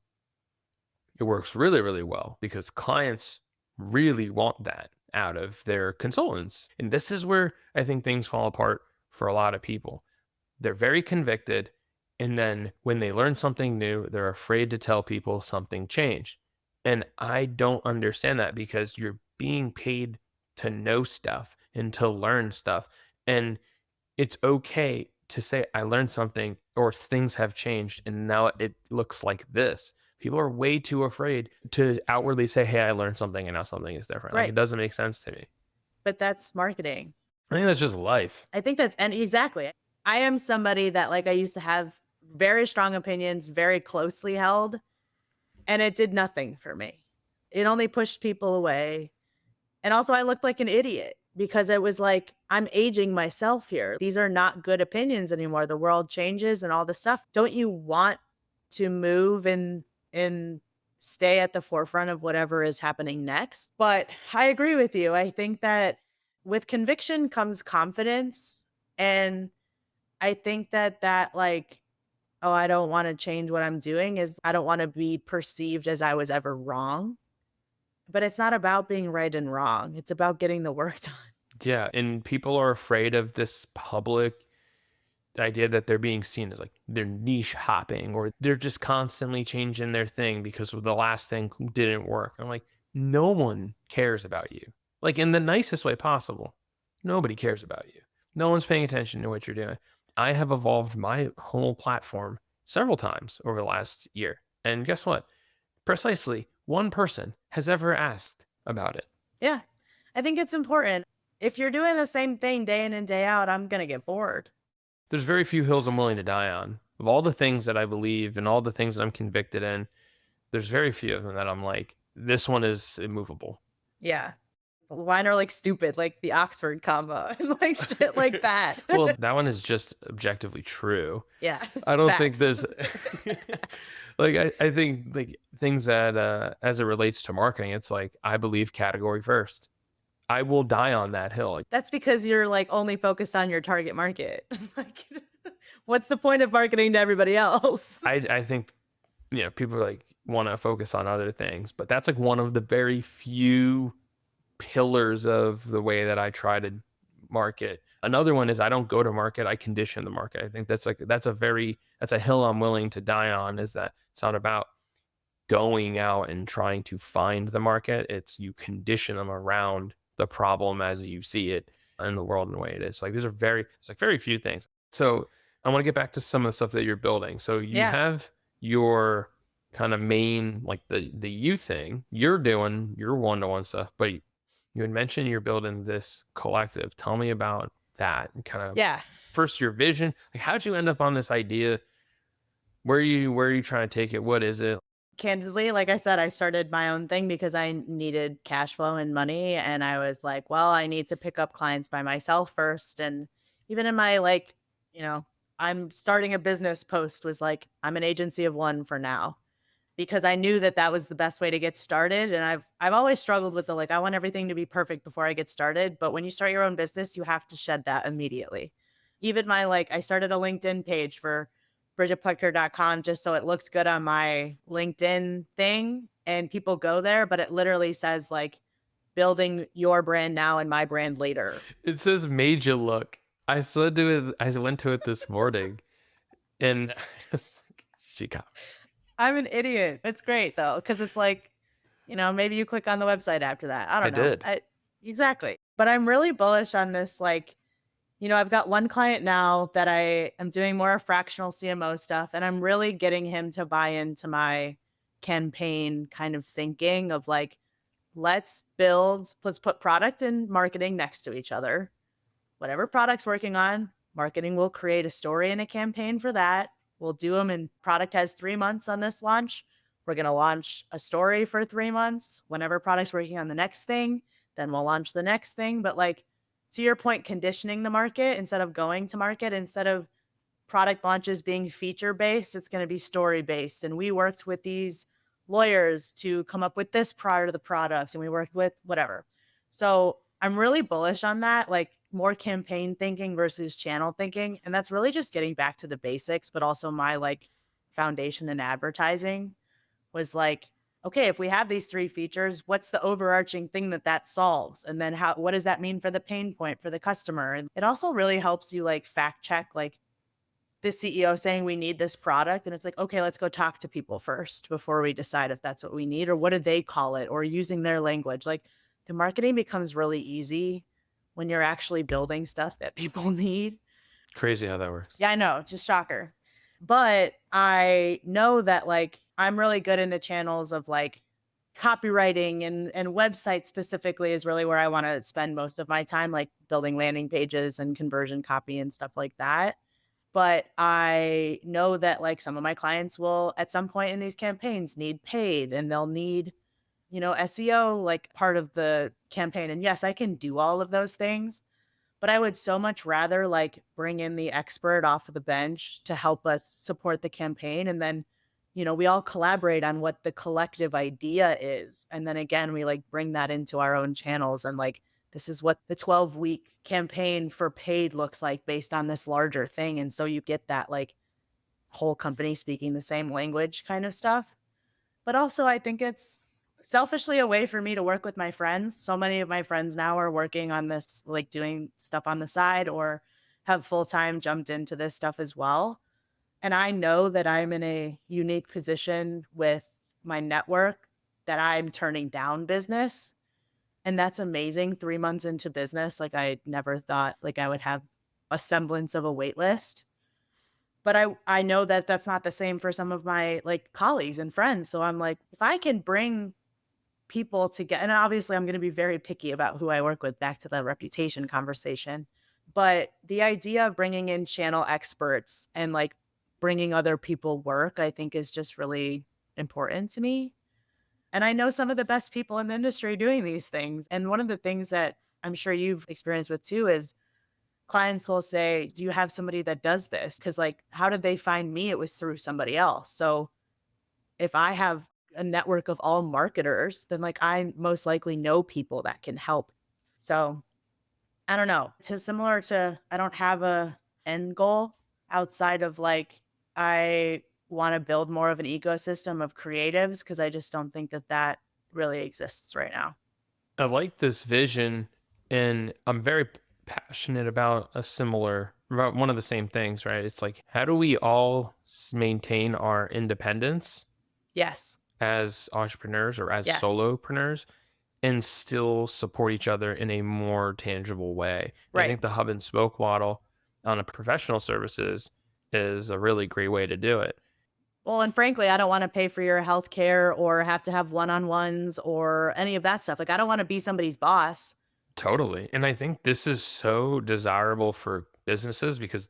it works really, really well because clients really want that out of their consultants. And this is where I think things fall apart for a lot of people. They're very convicted. And then when they learn something new, they're afraid to tell people something changed. And I don't understand that because you're being paid to know stuff and to learn stuff. And it's okay to say, I learned something or things have changed and now it looks like this. People are way too afraid to outwardly say, hey, I learned something and now something is different. Like Right. it doesn't make sense to me. But that's marketing. I think that's just life. I think that's and exactly. I am somebody that like I used to have very strong opinions, very closely held, and it did nothing for me. It only pushed people away. And also I looked like an idiot because it was like I'm aging myself here. These are not good opinions anymore. The world changes and all this stuff. Don't you want to move and stay at the forefront of whatever is happening next? But I agree with you. I think that with conviction comes confidence and I think that like, "Oh, I don't wanna change what I'm doing," is I don't wanna be perceived as I was ever wrong, but it's not about being right and wrong, it's about getting the work done. Yeah. And people are afraid of this public idea that they're being seen as like they're niche hopping or they're just constantly changing their thing because the last thing didn't work. I'm like, no one cares about you. Like in the nicest way possible. Nobody cares about you. No one's paying attention to what you're doing. I have evolved my whole platform several times over the last year. And guess what? Precisely one person has ever asked about it. Yeah, I think it's important. If you're doing the same thing day in and day out, I'm gonna get bored. There's very few hills I'm willing to die on. Of all the things that I believe and all the things that I'm convicted in, there's very few of them that I'm like, this one is immovable. Yeah. Mine are, like, stupid, like the Oxford comma and, like, shit like that. Well, that one is just objectively true. Yeah, I don't think facts. there's like I think like things that as it relates to marketing, it's like I believe category first. I will die on that hill. Like, That's because you're, like, only focused on your target market. Like, what's the point of marketing to everybody else? I think people like want to focus on other things, but that's like one of the very few pillars of the way that I try to market. Another one is I don't go to market, I condition the market. I think that's a hill I'm willing to die on is that it's not about going out and trying to find the market. It's you condition them around the problem as you see it in the world and the way it is. Like it's like very few things. So I want to get back to some of the stuff that you're building. So you Yeah. have your kind of main, like the you thing, you're doing your one-to-one stuff, but you had mentioned you're building this collective. Tell me about that and kind of Yeah. first your vision. Like how'd you end up on this idea? Where are you trying to take it? What is it? Candidly, like I said, I started my own thing because I needed cash flow and money. And I was like, well, I need to pick up clients by myself first. And even in my like, you know, I'm starting a business post was like, I'm an agency of one for now because I knew that that was the best way to get started. And I've always struggled with the like, I want everything to be perfect before I get started. But when you start your own business, you have to shed that immediately. Even my like, I started a LinkedIn page for bridgetpoetker.com just so it looks good on my LinkedIn thing and people go there, but it literally says like building your brand now and my brand later. It says made you look. I went to it this morning and she got me. I'm an idiot. It's great though, because it's like, maybe you click on the website after that. I I don't know. did. Exactly. But I'm really bullish on this. Like, I've got one client now that I am doing more fractional CMO stuff, and I'm really getting him to buy into my campaign kind of thinking of like, let's put product and marketing next to each other. Whatever product's working on, marketing will create a story and a campaign for that. We'll do them, and product has 3 months on this launch. We're going to launch a story for 3 months. Whenever product's working on the next thing, then we'll launch the next thing. But like, to your point, conditioning the market instead of going to market, instead of product launches being feature based, it's going to be story based. And we worked with these lawyers to come up with this prior to the product, and we worked with whatever. So I'm really bullish on that, like more campaign thinking versus channel thinking. And that's really just getting back to the basics, but also my like foundation in advertising was like, okay, if we have these three features, what's the overarching thing that that solves? And then what does that mean for the pain point for the customer? And it also really helps you like fact check, like, the CEO saying we need this product. And it's like, okay, let's go talk to people first before we decide if that's what we need or what did they call it or using their language. Like the marketing becomes really easy when you're actually building stuff that people need. Crazy how that works. Yeah, I know, just shocker. But I know that like I'm really good in the channels of like copywriting and website specifically is really where I want to spend most of my time, like building landing pages and conversion copy and stuff like that. But I know that like some of my clients will at some point in these campaigns need paid and they'll need, SEO like part of the campaign. And yes, I can do all of those things, but I would so much rather like bring in the expert off of the bench to help us support the campaign. And then, we all collaborate on what the collective idea is. And then again, we like bring that into our own channels and like, this is what the 12-week campaign for paid looks like based on this larger thing. And so you get that like whole company speaking the same language kind of stuff. But also, I think it's selfishly a way for me to work with my friends. So many of my friends now are working on this, like doing stuff on the side or have full time jumped into this stuff as well. And I know that I'm in a unique position with my network that I'm turning down business. And that's amazing. 3 months into business, like I never thought like I would have a semblance of a wait list. But I know that that's not the same for some of my, like, colleagues and friends, so I'm like, if I can bring people together, and obviously, I'm gonna be very picky about who I work with, back to the reputation conversation, but the idea of bringing in channel experts and, like, bringing other people work, I think is just really important to me, and I know some of the best people in the industry doing these things, and one of the things that I'm sure you've experienced with too is clients will say, "Do you have somebody that does this?" Because, like, how did they find me? It was through somebody else. So if I have a network of all marketers, then like I most likely know people that can help. So I don't know. To similar to I don't have a end goal outside of like I want to build more of an ecosystem of creatives because I just don't think that that really exists right now. I like this vision, and I'm very passionate about one of the same things, right? It's like, how do we all maintain our independence Yes. as entrepreneurs or as Yes. solopreneurs and still support each other in a more tangible way? And I Right. think the hub and spoke model on a professional services is a really great way to do it. Well, and frankly, I don't wanna pay for your healthcare or have to have one-on-ones or any of that stuff. Like, I don't wanna be somebody's boss. Totally. And I think this is so desirable for businesses because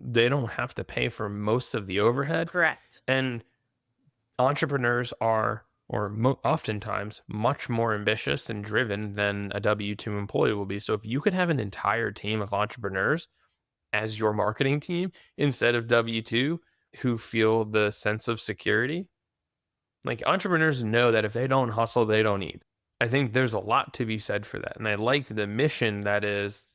they don't have to pay for most of the overhead. Correct. And entrepreneurs are, or oftentimes, much more ambitious and driven than a W 2 employee will be. So if you could have an entire team of entrepreneurs as your marketing team instead of W 2 who feel the sense of security, like entrepreneurs know that if they don't hustle, they don't eat. I think there's a lot to be said for that. And I like the mission that is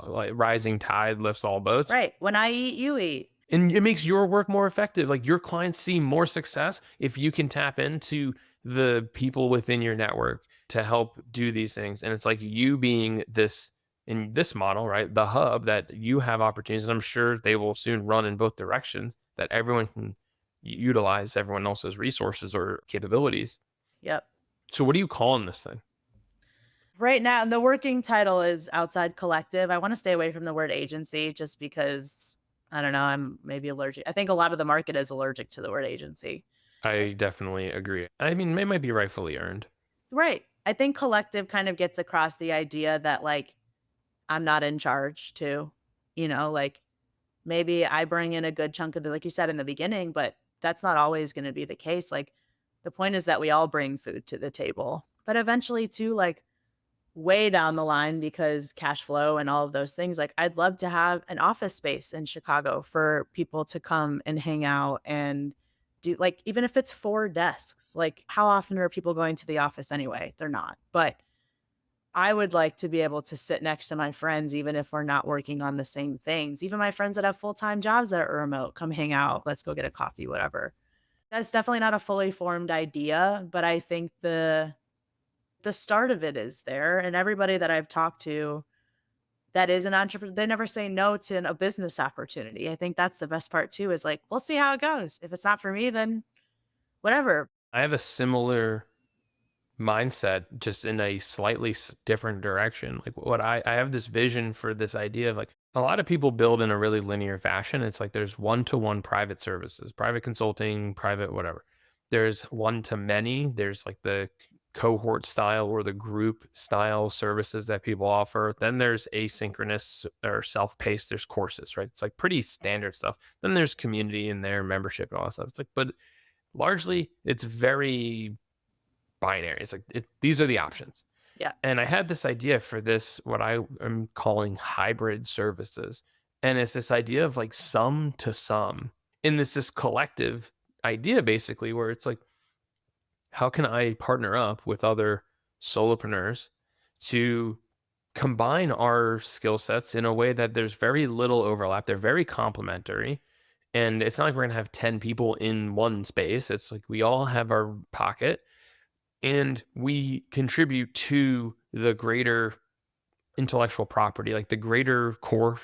like rising tide lifts all boats. Right. When I eat, you eat. And it makes your work more effective. Like your clients see more success if you can tap into the people within your network to help do these things. And it's like you being this in this model, right? The hub that you have opportunities. And I'm sure they will soon run in both directions that everyone can utilize everyone else's resources or capabilities. Yep. So what are you calling this thing? Right now, the working title is outside collective. I wanna stay away from the word agency just because, I don't know, I'm maybe allergic. I think a lot of the market is allergic to the word agency. Eh I definitely agree. I mean, it might be rightfully earned. Right. I think collective kind of gets across the idea that, like, I'm not in charge too, like, maybe I bring in a good chunk of the like you said in the beginning, but that's not always gonna be the case. Like, the point is that we all bring food to the table. But eventually too, like, way down the line because cash flow and all of those things, like, I'd love to have an office space in Chicago for people to come and hang out and do like, even if it's 4 desks, like, how often are people going to the office anyway? They're not. But I would like to be able to sit next to my friends even if we're not working on the same things. Even my friends that have full-time jobs that are remote, come hang out, let's go get a coffee, whatever. That's definitely not a fully formed idea, but I think the start of it is there, and everybody that I've talked to that is an entrepreneur, they never say no to a business opportunity. I think that's the best part too is like, "We'll see how it goes. If it's not for me, then whatever." I have a similar mindset just in a slightly different direction. Like what I have this vision for this idea of like a lot of people build in a really linear fashion. It's like there's one to one private services, private consulting, private whatever. There's one to many. There's like the cohort style or the group style services that people offer. Then there's asynchronous or self-paced. There's courses, right? It's like pretty standard stuff. Then there's community in there, membership and all that stuff. It's like, but largely it's very binary. It's like these are the options. Yeah. And I had this idea for this, what I am calling hybrid services. And it's this idea of like some to some. And it's this collective idea basically where it's like, how can I partner up with other solopreneurs to combine our skill sets in a way that there's very little overlap? They're very complementary. And it's not like we're going to have 10 people in one space. It's like we all have our pocket and we contribute to the greater intellectual property, like the greater core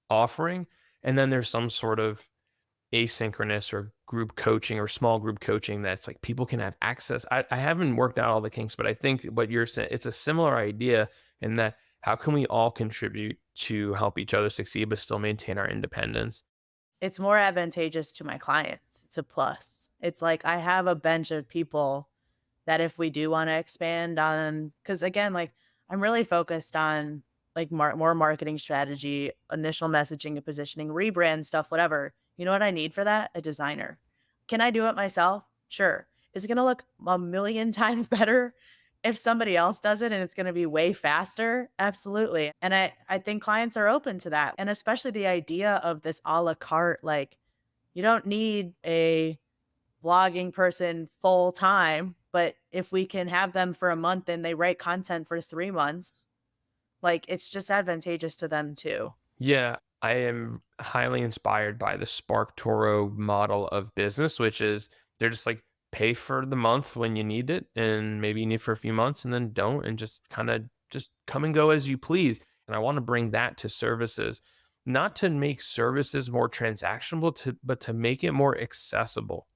offering. And then there's some sort of asynchronous or group coaching or small group coaching that's like people can have access. I haven't worked out all the kinks, but I think what you're saying, it's a similar idea in that how can we all contribute to help each other succeed, but still maintain our independence? It's more advantageous to my clients. It's a plus. It's like I have a bench of people that if we do wanna expand on, because again, like, I'm really focused on, like, more marketing strategy, initial messaging and positioning, rebrand stuff, whatever. You know what I need for that? A designer. Can I do it myself? Sure. Is it gonna look a million times better if somebody else does it and it's gonna be way faster? Absolutely. And I think clients are open to that, and especially the idea of this à la carte, like, you don't need a blogging person full time, but if we can have them for a month and they write content for 3 months, like, it's just advantageous to them too. Yeah, I am highly inspired by the Spark Toro model of business, which is they're just like pay for the month when you need it, and maybe you need for a few months, and then don't, and just kind of just come and go as you please. And I want to bring that to services, not to make services more transactionable, but to make it more accessible.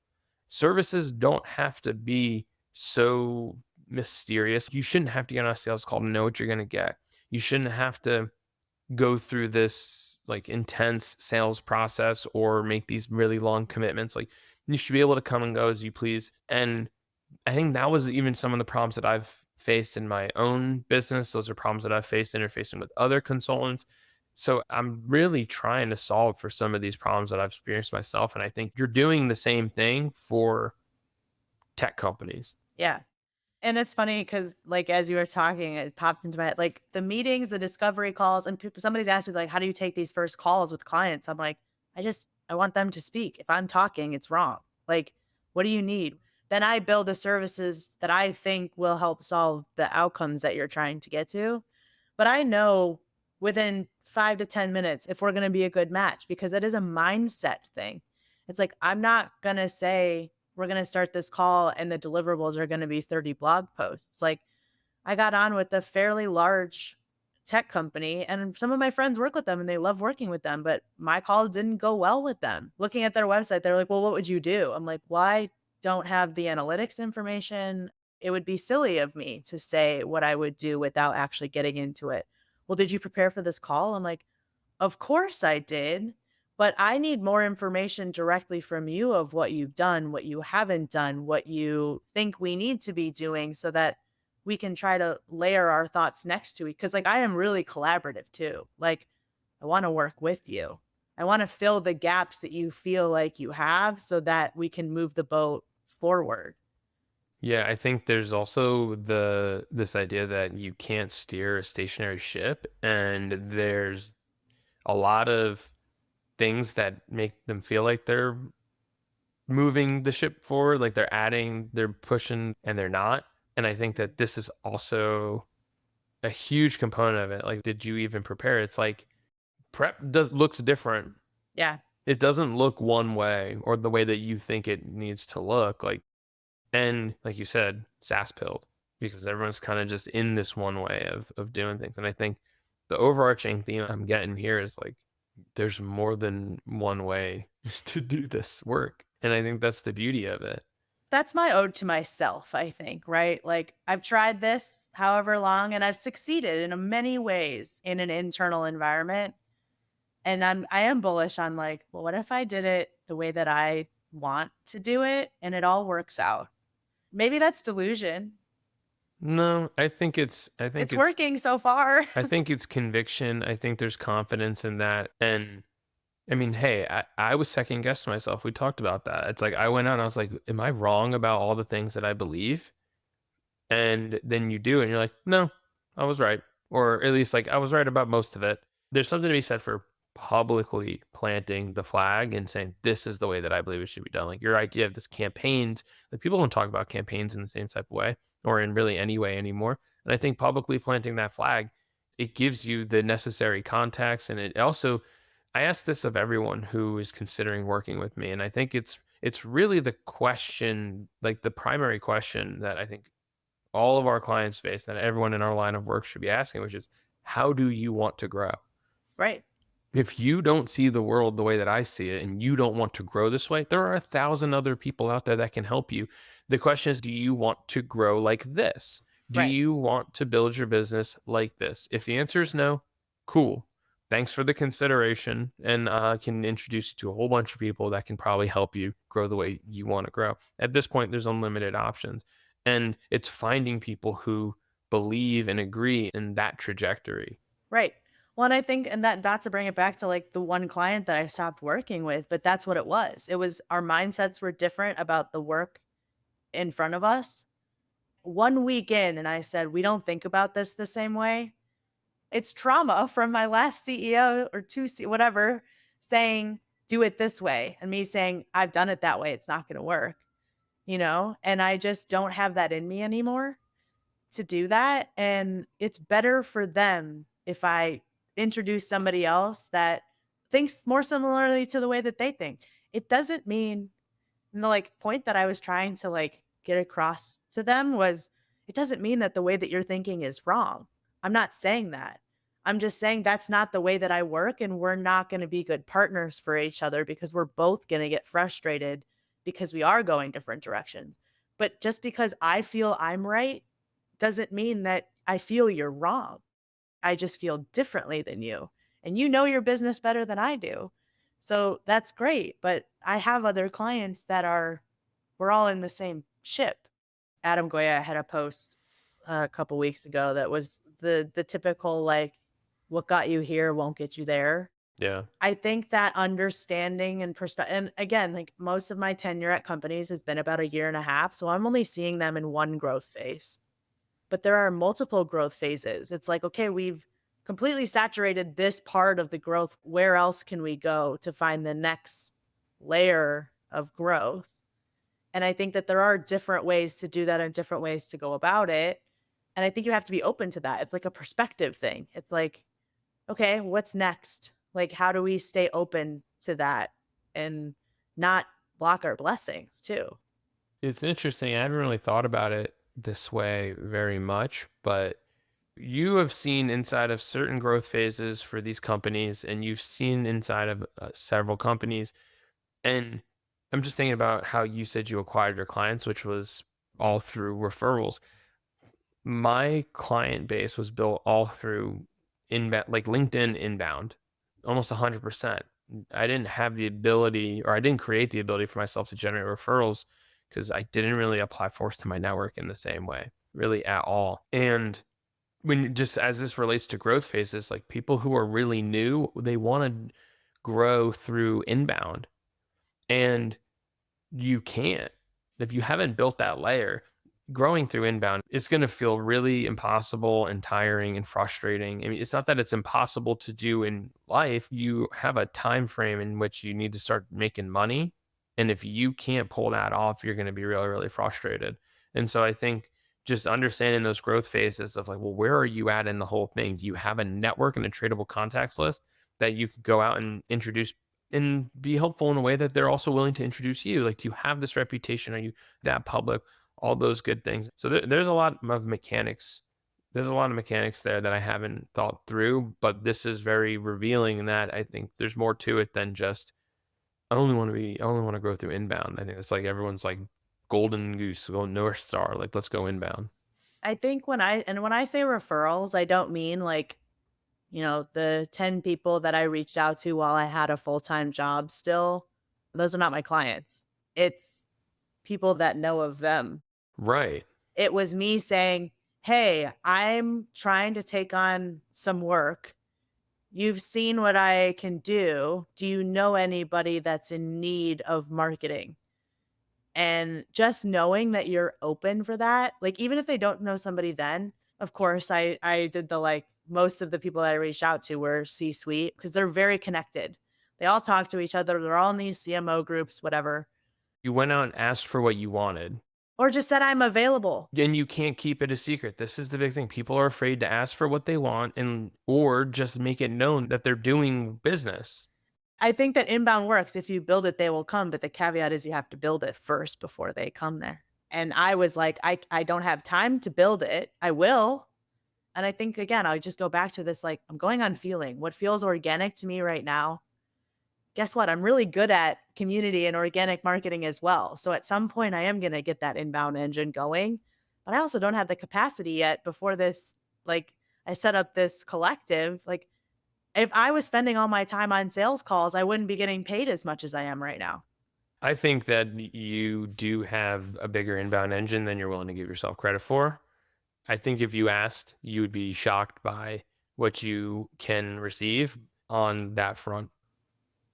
Services don't have to be so mysterious. You shouldn't have to get on a sales call to know what you're going to get. You shouldn't have to go through this like intense sales process or make these really long commitments. Like You should be able to come and go as you please. And I think that was even some of the problems that I've faced in my own business. Those are problems that I've faced interfacing with other consultants. So I'm really trying to solve for some of these problems that I've experienced myself. And I think you're doing the same thing for tech companies. Yeah. And it's funny because, like, as you were talking, it popped into my head, like, the meetings, the discovery calls, and people somebody's asked me, like, "How do you take these first calls with clients?" I'm like, I want them to speak. If I'm talking, it's wrong. Like, what do you need? Then I build the services that I think will help solve the outcomes that you're trying to get to. But I know within 5 to 10 minutes if we're gonna be a good match because it is a mindset thing. It's like, I'm not gonna say, "We're gonna start this call and the deliverables are gonna be 30 blog posts." Like, I got on with a fairly large tech company, and some of my friends work with them and they love working with them, but my call didn't go well with them. Looking at their website, they're like, "Well, what would you do?" I'm like, "Well, I don't have the analytics information. It would be silly of me to say what I would do without actually getting into it." "Well, did you prepare for this call?" I'm like, "Of course I did, but I need more information directly from you of what you've done, what you haven't done, what you think we need to be doing so that we can try to layer our thoughts next to it." Because, like, I am really collaborative too. Like, I want to work with you. I want to fill the gaps that you feel like you have so that we can move the boat forward. Yeah, I think there's also this idea that you can't steer a stationary ship, and there's a lot of things that make them feel like they're moving the ship forward, like they're adding, they're pushing, and they're not. And I think that this is also a huge component of it. Like, did you even prepare? It's like looks different. Yeah. It doesn't look one way or the way that you think it needs to look. Like, and like you said, SaaS pilled because everyone's kind of just in this one way of doing things. And I think the overarching theme I'm getting here is like there's more than one way to do this work. And I think that's the beauty of it. That's my ode to myself, I think, right? Like, I've tried this however long and I've succeeded in a many ways in an internal environment. And I am bullish on, like, well, what if I did it the way that I want to do it and it all works out? Maybe that's delusion. No, It's working so far. I think it's conviction. I think there's confidence in that. And I mean, hey, I was second guessing myself. We talked about that. It's like I went out and I was like, am I wrong about all the things that I believe? And then you do, and you're like, no, I was right. Or at least like I was right about most of it. There's something to be said for publicly planting the flag and saying, this is the way that I believe it should be done. Like your idea of this campaigns, like people don't talk about campaigns in the same type of way or in really any way anymore. And I think publicly planting that flag, it gives you the necessary context. And it also, I ask this of everyone who is considering working with me. And I think it's really the question, like the primary question that I think all of our clients face that everyone in our line of work should be asking, which is how do you want to grow? Right. If you don't see the world the way that I see it and you don't want to grow this way, there are 1,000 other people out there that can help you. The question is, do you want to grow like this? Do Right. you want to build your business like this? If the answer is no, cool. Thanks for the consideration. And I can introduce you to a whole bunch of people that can probably help you grow the way you want to grow. At this point, there's unlimited options. And it's finding people who believe and agree in that trajectory. Right. Well, and I think, and that not to bring it back to like the one client that I stopped working with, but that's what it was. It was our mindsets were different about the work in front of us. 1 week in, and I said, "We don't think about this the same way." It's trauma from my last CEO or 2 whatever, saying, "Do it this way," and me saying, "I've done it that way, it's not gonna work," you know? And I just don't have that in me anymore to do that, and it's better for them if I introduce somebody else that thinks more similarly to the way that they think. It doesn't mean, and the, like, point that I was trying to, like, get across to them was, it doesn't mean that the way that you're thinking is wrong. I'm not saying that. I'm just saying that's not the way that I work, and we're not gonna be good partners for each other because we're both gonna get frustrated because we are going different directions. But just because I feel I'm right doesn't mean that I feel you're wrong. I just feel differently than you, and you know your business better than I do. So that's great. But I have other clients that are, we're all in the same ship. Adam Goya had a post a couple weeks ago that was the typical like, what got you here won't get you there. Yeah. I think that understanding and perspective, and again, like most of my tenure at companies has been about a year and a half. So I'm only seeing them in one growth phase, but there are multiple growth phases. It's like, okay, we've completely saturated this part of the growth. Where else can we go to find the next layer of growth? And I think that there are different ways to do that and different ways to go about it. And I think you have to be open to that. It's like a perspective thing. It's like, okay, what's next? Like, how do we stay open to that and not block our blessings too? It's interesting. I haven't really thought about it this way very much, but you have seen inside of certain growth phases for these companies, and you've seen inside of several companies. And I'm just thinking about how you said you acquired your clients, which was all through referrals. My client base was built all through inbound, like LinkedIn inbound, almost 100%. I didn't have the ability, or I didn't create the ability for myself to generate referrals because I didn't really apply force to my network in the same way, really at all. And when just as this relates to growth phases, like people who are really new, they want to grow through inbound, and you can't. If you haven't built that layer, growing through inbound is going to feel really impossible and tiring and frustrating. I mean, it's not that it's impossible to do in life. You have a time frame in which you need to start making money. And if you can't pull that off, you're going to be really, really frustrated. And so I think just understanding those growth phases of like, well, where are you at in the whole thing? Do you have a network and a tradable contacts list that you could go out and introduce and be helpful in a way that they're also willing to introduce you? Like, do you have this reputation? Are you that public? All those good things. So there's a lot of mechanics. There's a lot of mechanics there that I haven't thought through, but this is very revealing in that I think there's more to it than just I only want to grow through inbound. I think it's like everyone's like golden goose, go North Star, like let's go inbound. I think when I say referrals, I don't mean like, the 10 people that I reached out to while I had a full-time job still, those are not my clients. It's people that know of them. Right. It was me saying, "Hey, I'm trying to take on some work. You've seen what I can do. Do you know anybody that's in need of marketing?" And just knowing that you're open for that, like, even if they don't know somebody then, of course, I did the, like, most of the people that I reached out to were C-suite because 'cause they're very connected. They all talk to each other, they're all in these CMO groups, whatever, You went out and asked for what you wanted. or just said, "I'm available." And you can't keep it a secret. This is the big thing. People are afraid to ask for what they want and or just make it known that they're doing business. I think that inbound works. If you build it, they will come, but the caveat is you have to build it first before they come there. And I was like, I don't have time to build it. I will. And I think again, I just go back to this like I'm going on feeling. What feels organic to me right now. Guess what? I'm really good at community and organic marketing as well. So at some point I am going to get that inbound engine going, but I also don't have the capacity yet before this like I set up this collective like if I was spending all my time on sales calls, I wouldn't be getting paid as much as I am right now. I think that you do have a bigger inbound engine than you're willing to give yourself credit for. I think if you asked, you would be shocked by what you can receive on that front.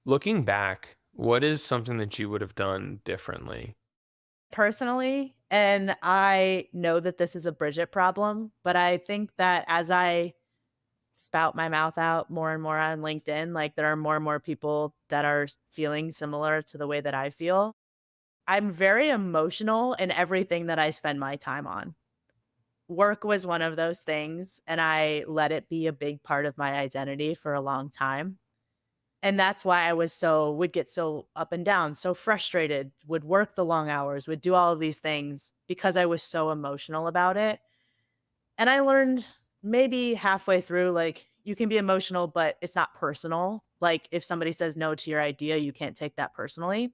Looking back, what is something that you would have done differently? Personally, and I know that this is a Bridget problem, but I think that as I spout my mouth out more and more on LinkedIn, like there are more and more people that are feeling similar to the way that I feel. I'm very emotional in everything that I spend my time on. Work was one of those things, and I let it be a big part of my identity for a long time. And that's why I was would get so up and down, so frustrated, would work the long hours, would do all of these things because I was so emotional about it. And I learned maybe halfway through, like, you can be emotional, but it's not personal. Like, if somebody says no to your idea, you can't take that personally.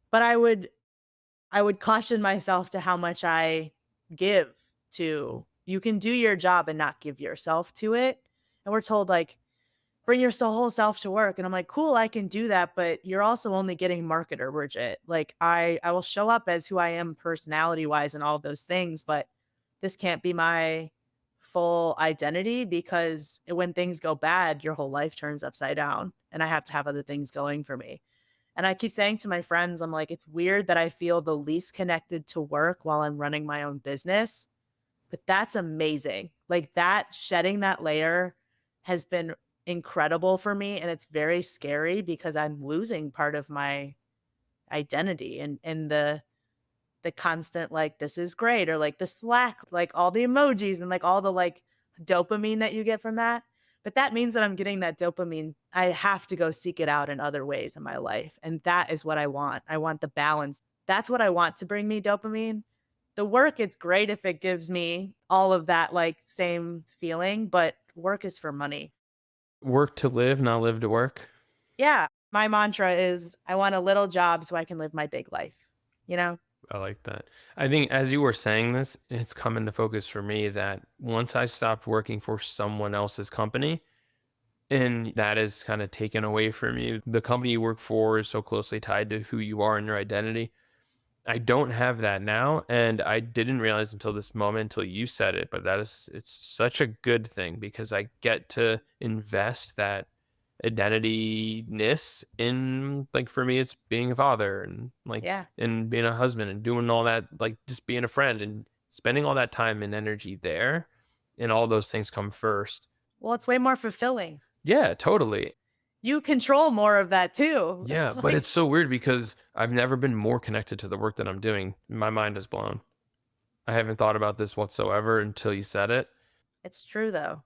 But I would caution myself to how much I give to you can do your job and not give yourself to it. And we're told, like, bring your whole self to work. And I'm like, cool, I can do that. But you're also only getting marketer, Bridget. Like I will show up as who I am personality wise and all of those things, but this can't be my full identity because when things go bad, your whole life turns upside down. And I have to have other things going for me. And I keep saying to my friends, I'm like, it's weird that I feel the least connected to work while I'm running my own business, but that's amazing. Like that shedding that layer has been incredible for me, and it's very scary because I'm losing part of my identity and the constant like this is great or like the Slack, like all the emojis and like all the like dopamine that you get from that. But that means that I'm getting that dopamine. I have to go seek it out in other ways in my life. And that is what I want. I want the balance. That's what I want to bring me dopamine. The work, it's great if it gives me all of that like same feeling, but work is for money. Work to live, not live to work. Yeah. My mantra is I want a little job so I can live my big life, you know? I like that. I think as you were saying this, it's come into focus for me that once I stopped working for someone else's company, and that is kind of taken away from you, the company you work for is so closely tied to who you are and your identity. I don't have that now, and I didn't realize until this moment, until you said it, but it's such a good thing because I get to invest that identity-ness in, like, for me, it's being a father and, like, Yeah. and being a husband and doing all that, like, just being a friend and spending all that time and energy there, and all those things come first. Well, it's way more fulfilling. Yeah, totally. You control more of that too. Yeah, but Like, it's so weird because I've never been more connected to the work that I'm doing. My mind is blown. I haven't thought about this whatsoever until you said it. it's true though.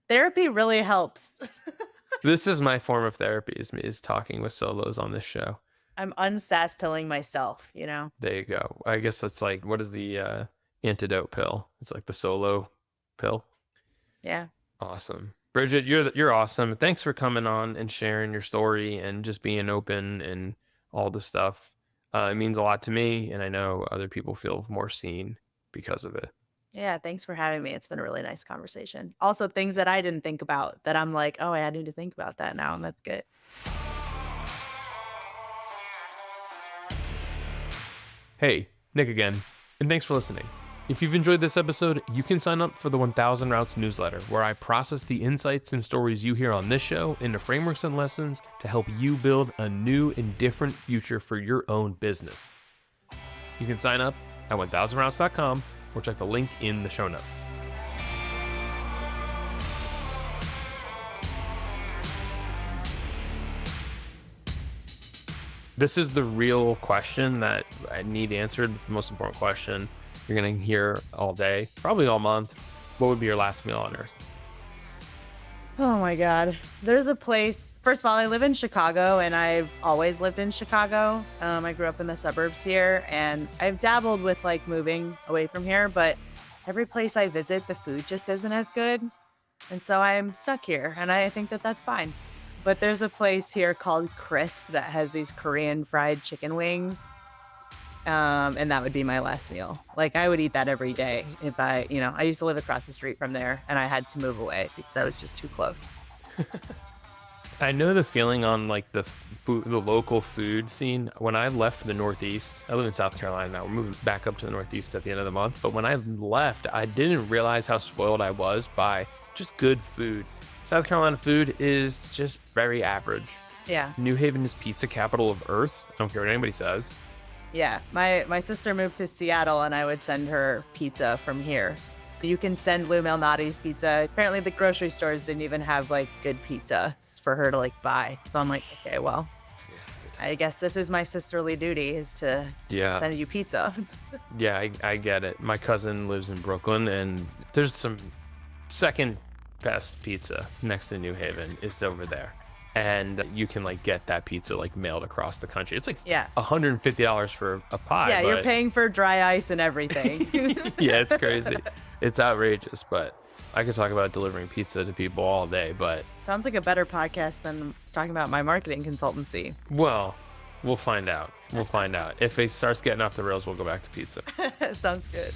Therapy really helps. This is my form of therapy is talking with solos on this show. I'm unsass pilling myself, you know? There you go. I guess it's like, what is the antidote pill? It's like the solo pill. Yeah. Awesome. Bridget, you're awesome. Thanks for coming on and sharing your story and just being open and all the stuff. It means a lot to me, and I know other people feel more seen because of it. Yeah. Thanks for having me. It's been a really nice conversation. Also, things that I didn't think about that I'm like, oh, I need to think about that now. And that's good. Hey, Nick again, and thanks for listening. If you've enjoyed this episode, you can sign up for the 1000 Routes newsletter, where I process the insights and stories you hear on this show into frameworks and lessons to help you build a new and different future for your own business. You can sign up at 1000routes.com or check the link in the show notes. This is the real question that I need answered. It's the most important question you're going to hear all day, probably all month. What would be your last meal on earth? Oh my God. There's a place. First of all, I live in Chicago and I've always lived in Chicago. I grew up in the suburbs here and I've dabbled with like moving away from here, but every place I visit, the food just isn't as good. And so I'm stuck here and I think that that's fine. But there's a place here called Crisp that has these Korean fried chicken wings. And that would be my last meal. Like I would eat that every day if I used to live across the street from there and I had to move away because I was just too close. I know the feeling on like the local food scene. When I left the Northeast, I live in South Carolina now. We're moving back up to the Northeast at the end of the month. But when I left, I didn't realize how spoiled I was by just good food. South Carolina food is just very average. Yeah. New Haven is pizza capital of Earth. I don't care what anybody says. Yeah. My sister moved to Seattle and I would send her pizza from here. You can send Lou Malnati's pizza. Apparently the grocery stores didn't even have like good pizza for her to like buy. So I'm like, okay, well, I guess this is my sisterly duty is to send you pizza. Yeah, I get it. My cousin lives in Brooklyn and there's some second best pizza next to New Haven is over there. And you can like get that pizza like mailed across the country. It's like $150 for a pie. Yeah, you're paying for dry ice and everything. Yeah, it's crazy. It's outrageous, but I could talk about delivering pizza to people all day, but sounds like a better podcast than talking about my marketing consultancy. Well, we'll find out. We'll find out. If it starts getting off the rails, we'll go back to pizza. Sounds good.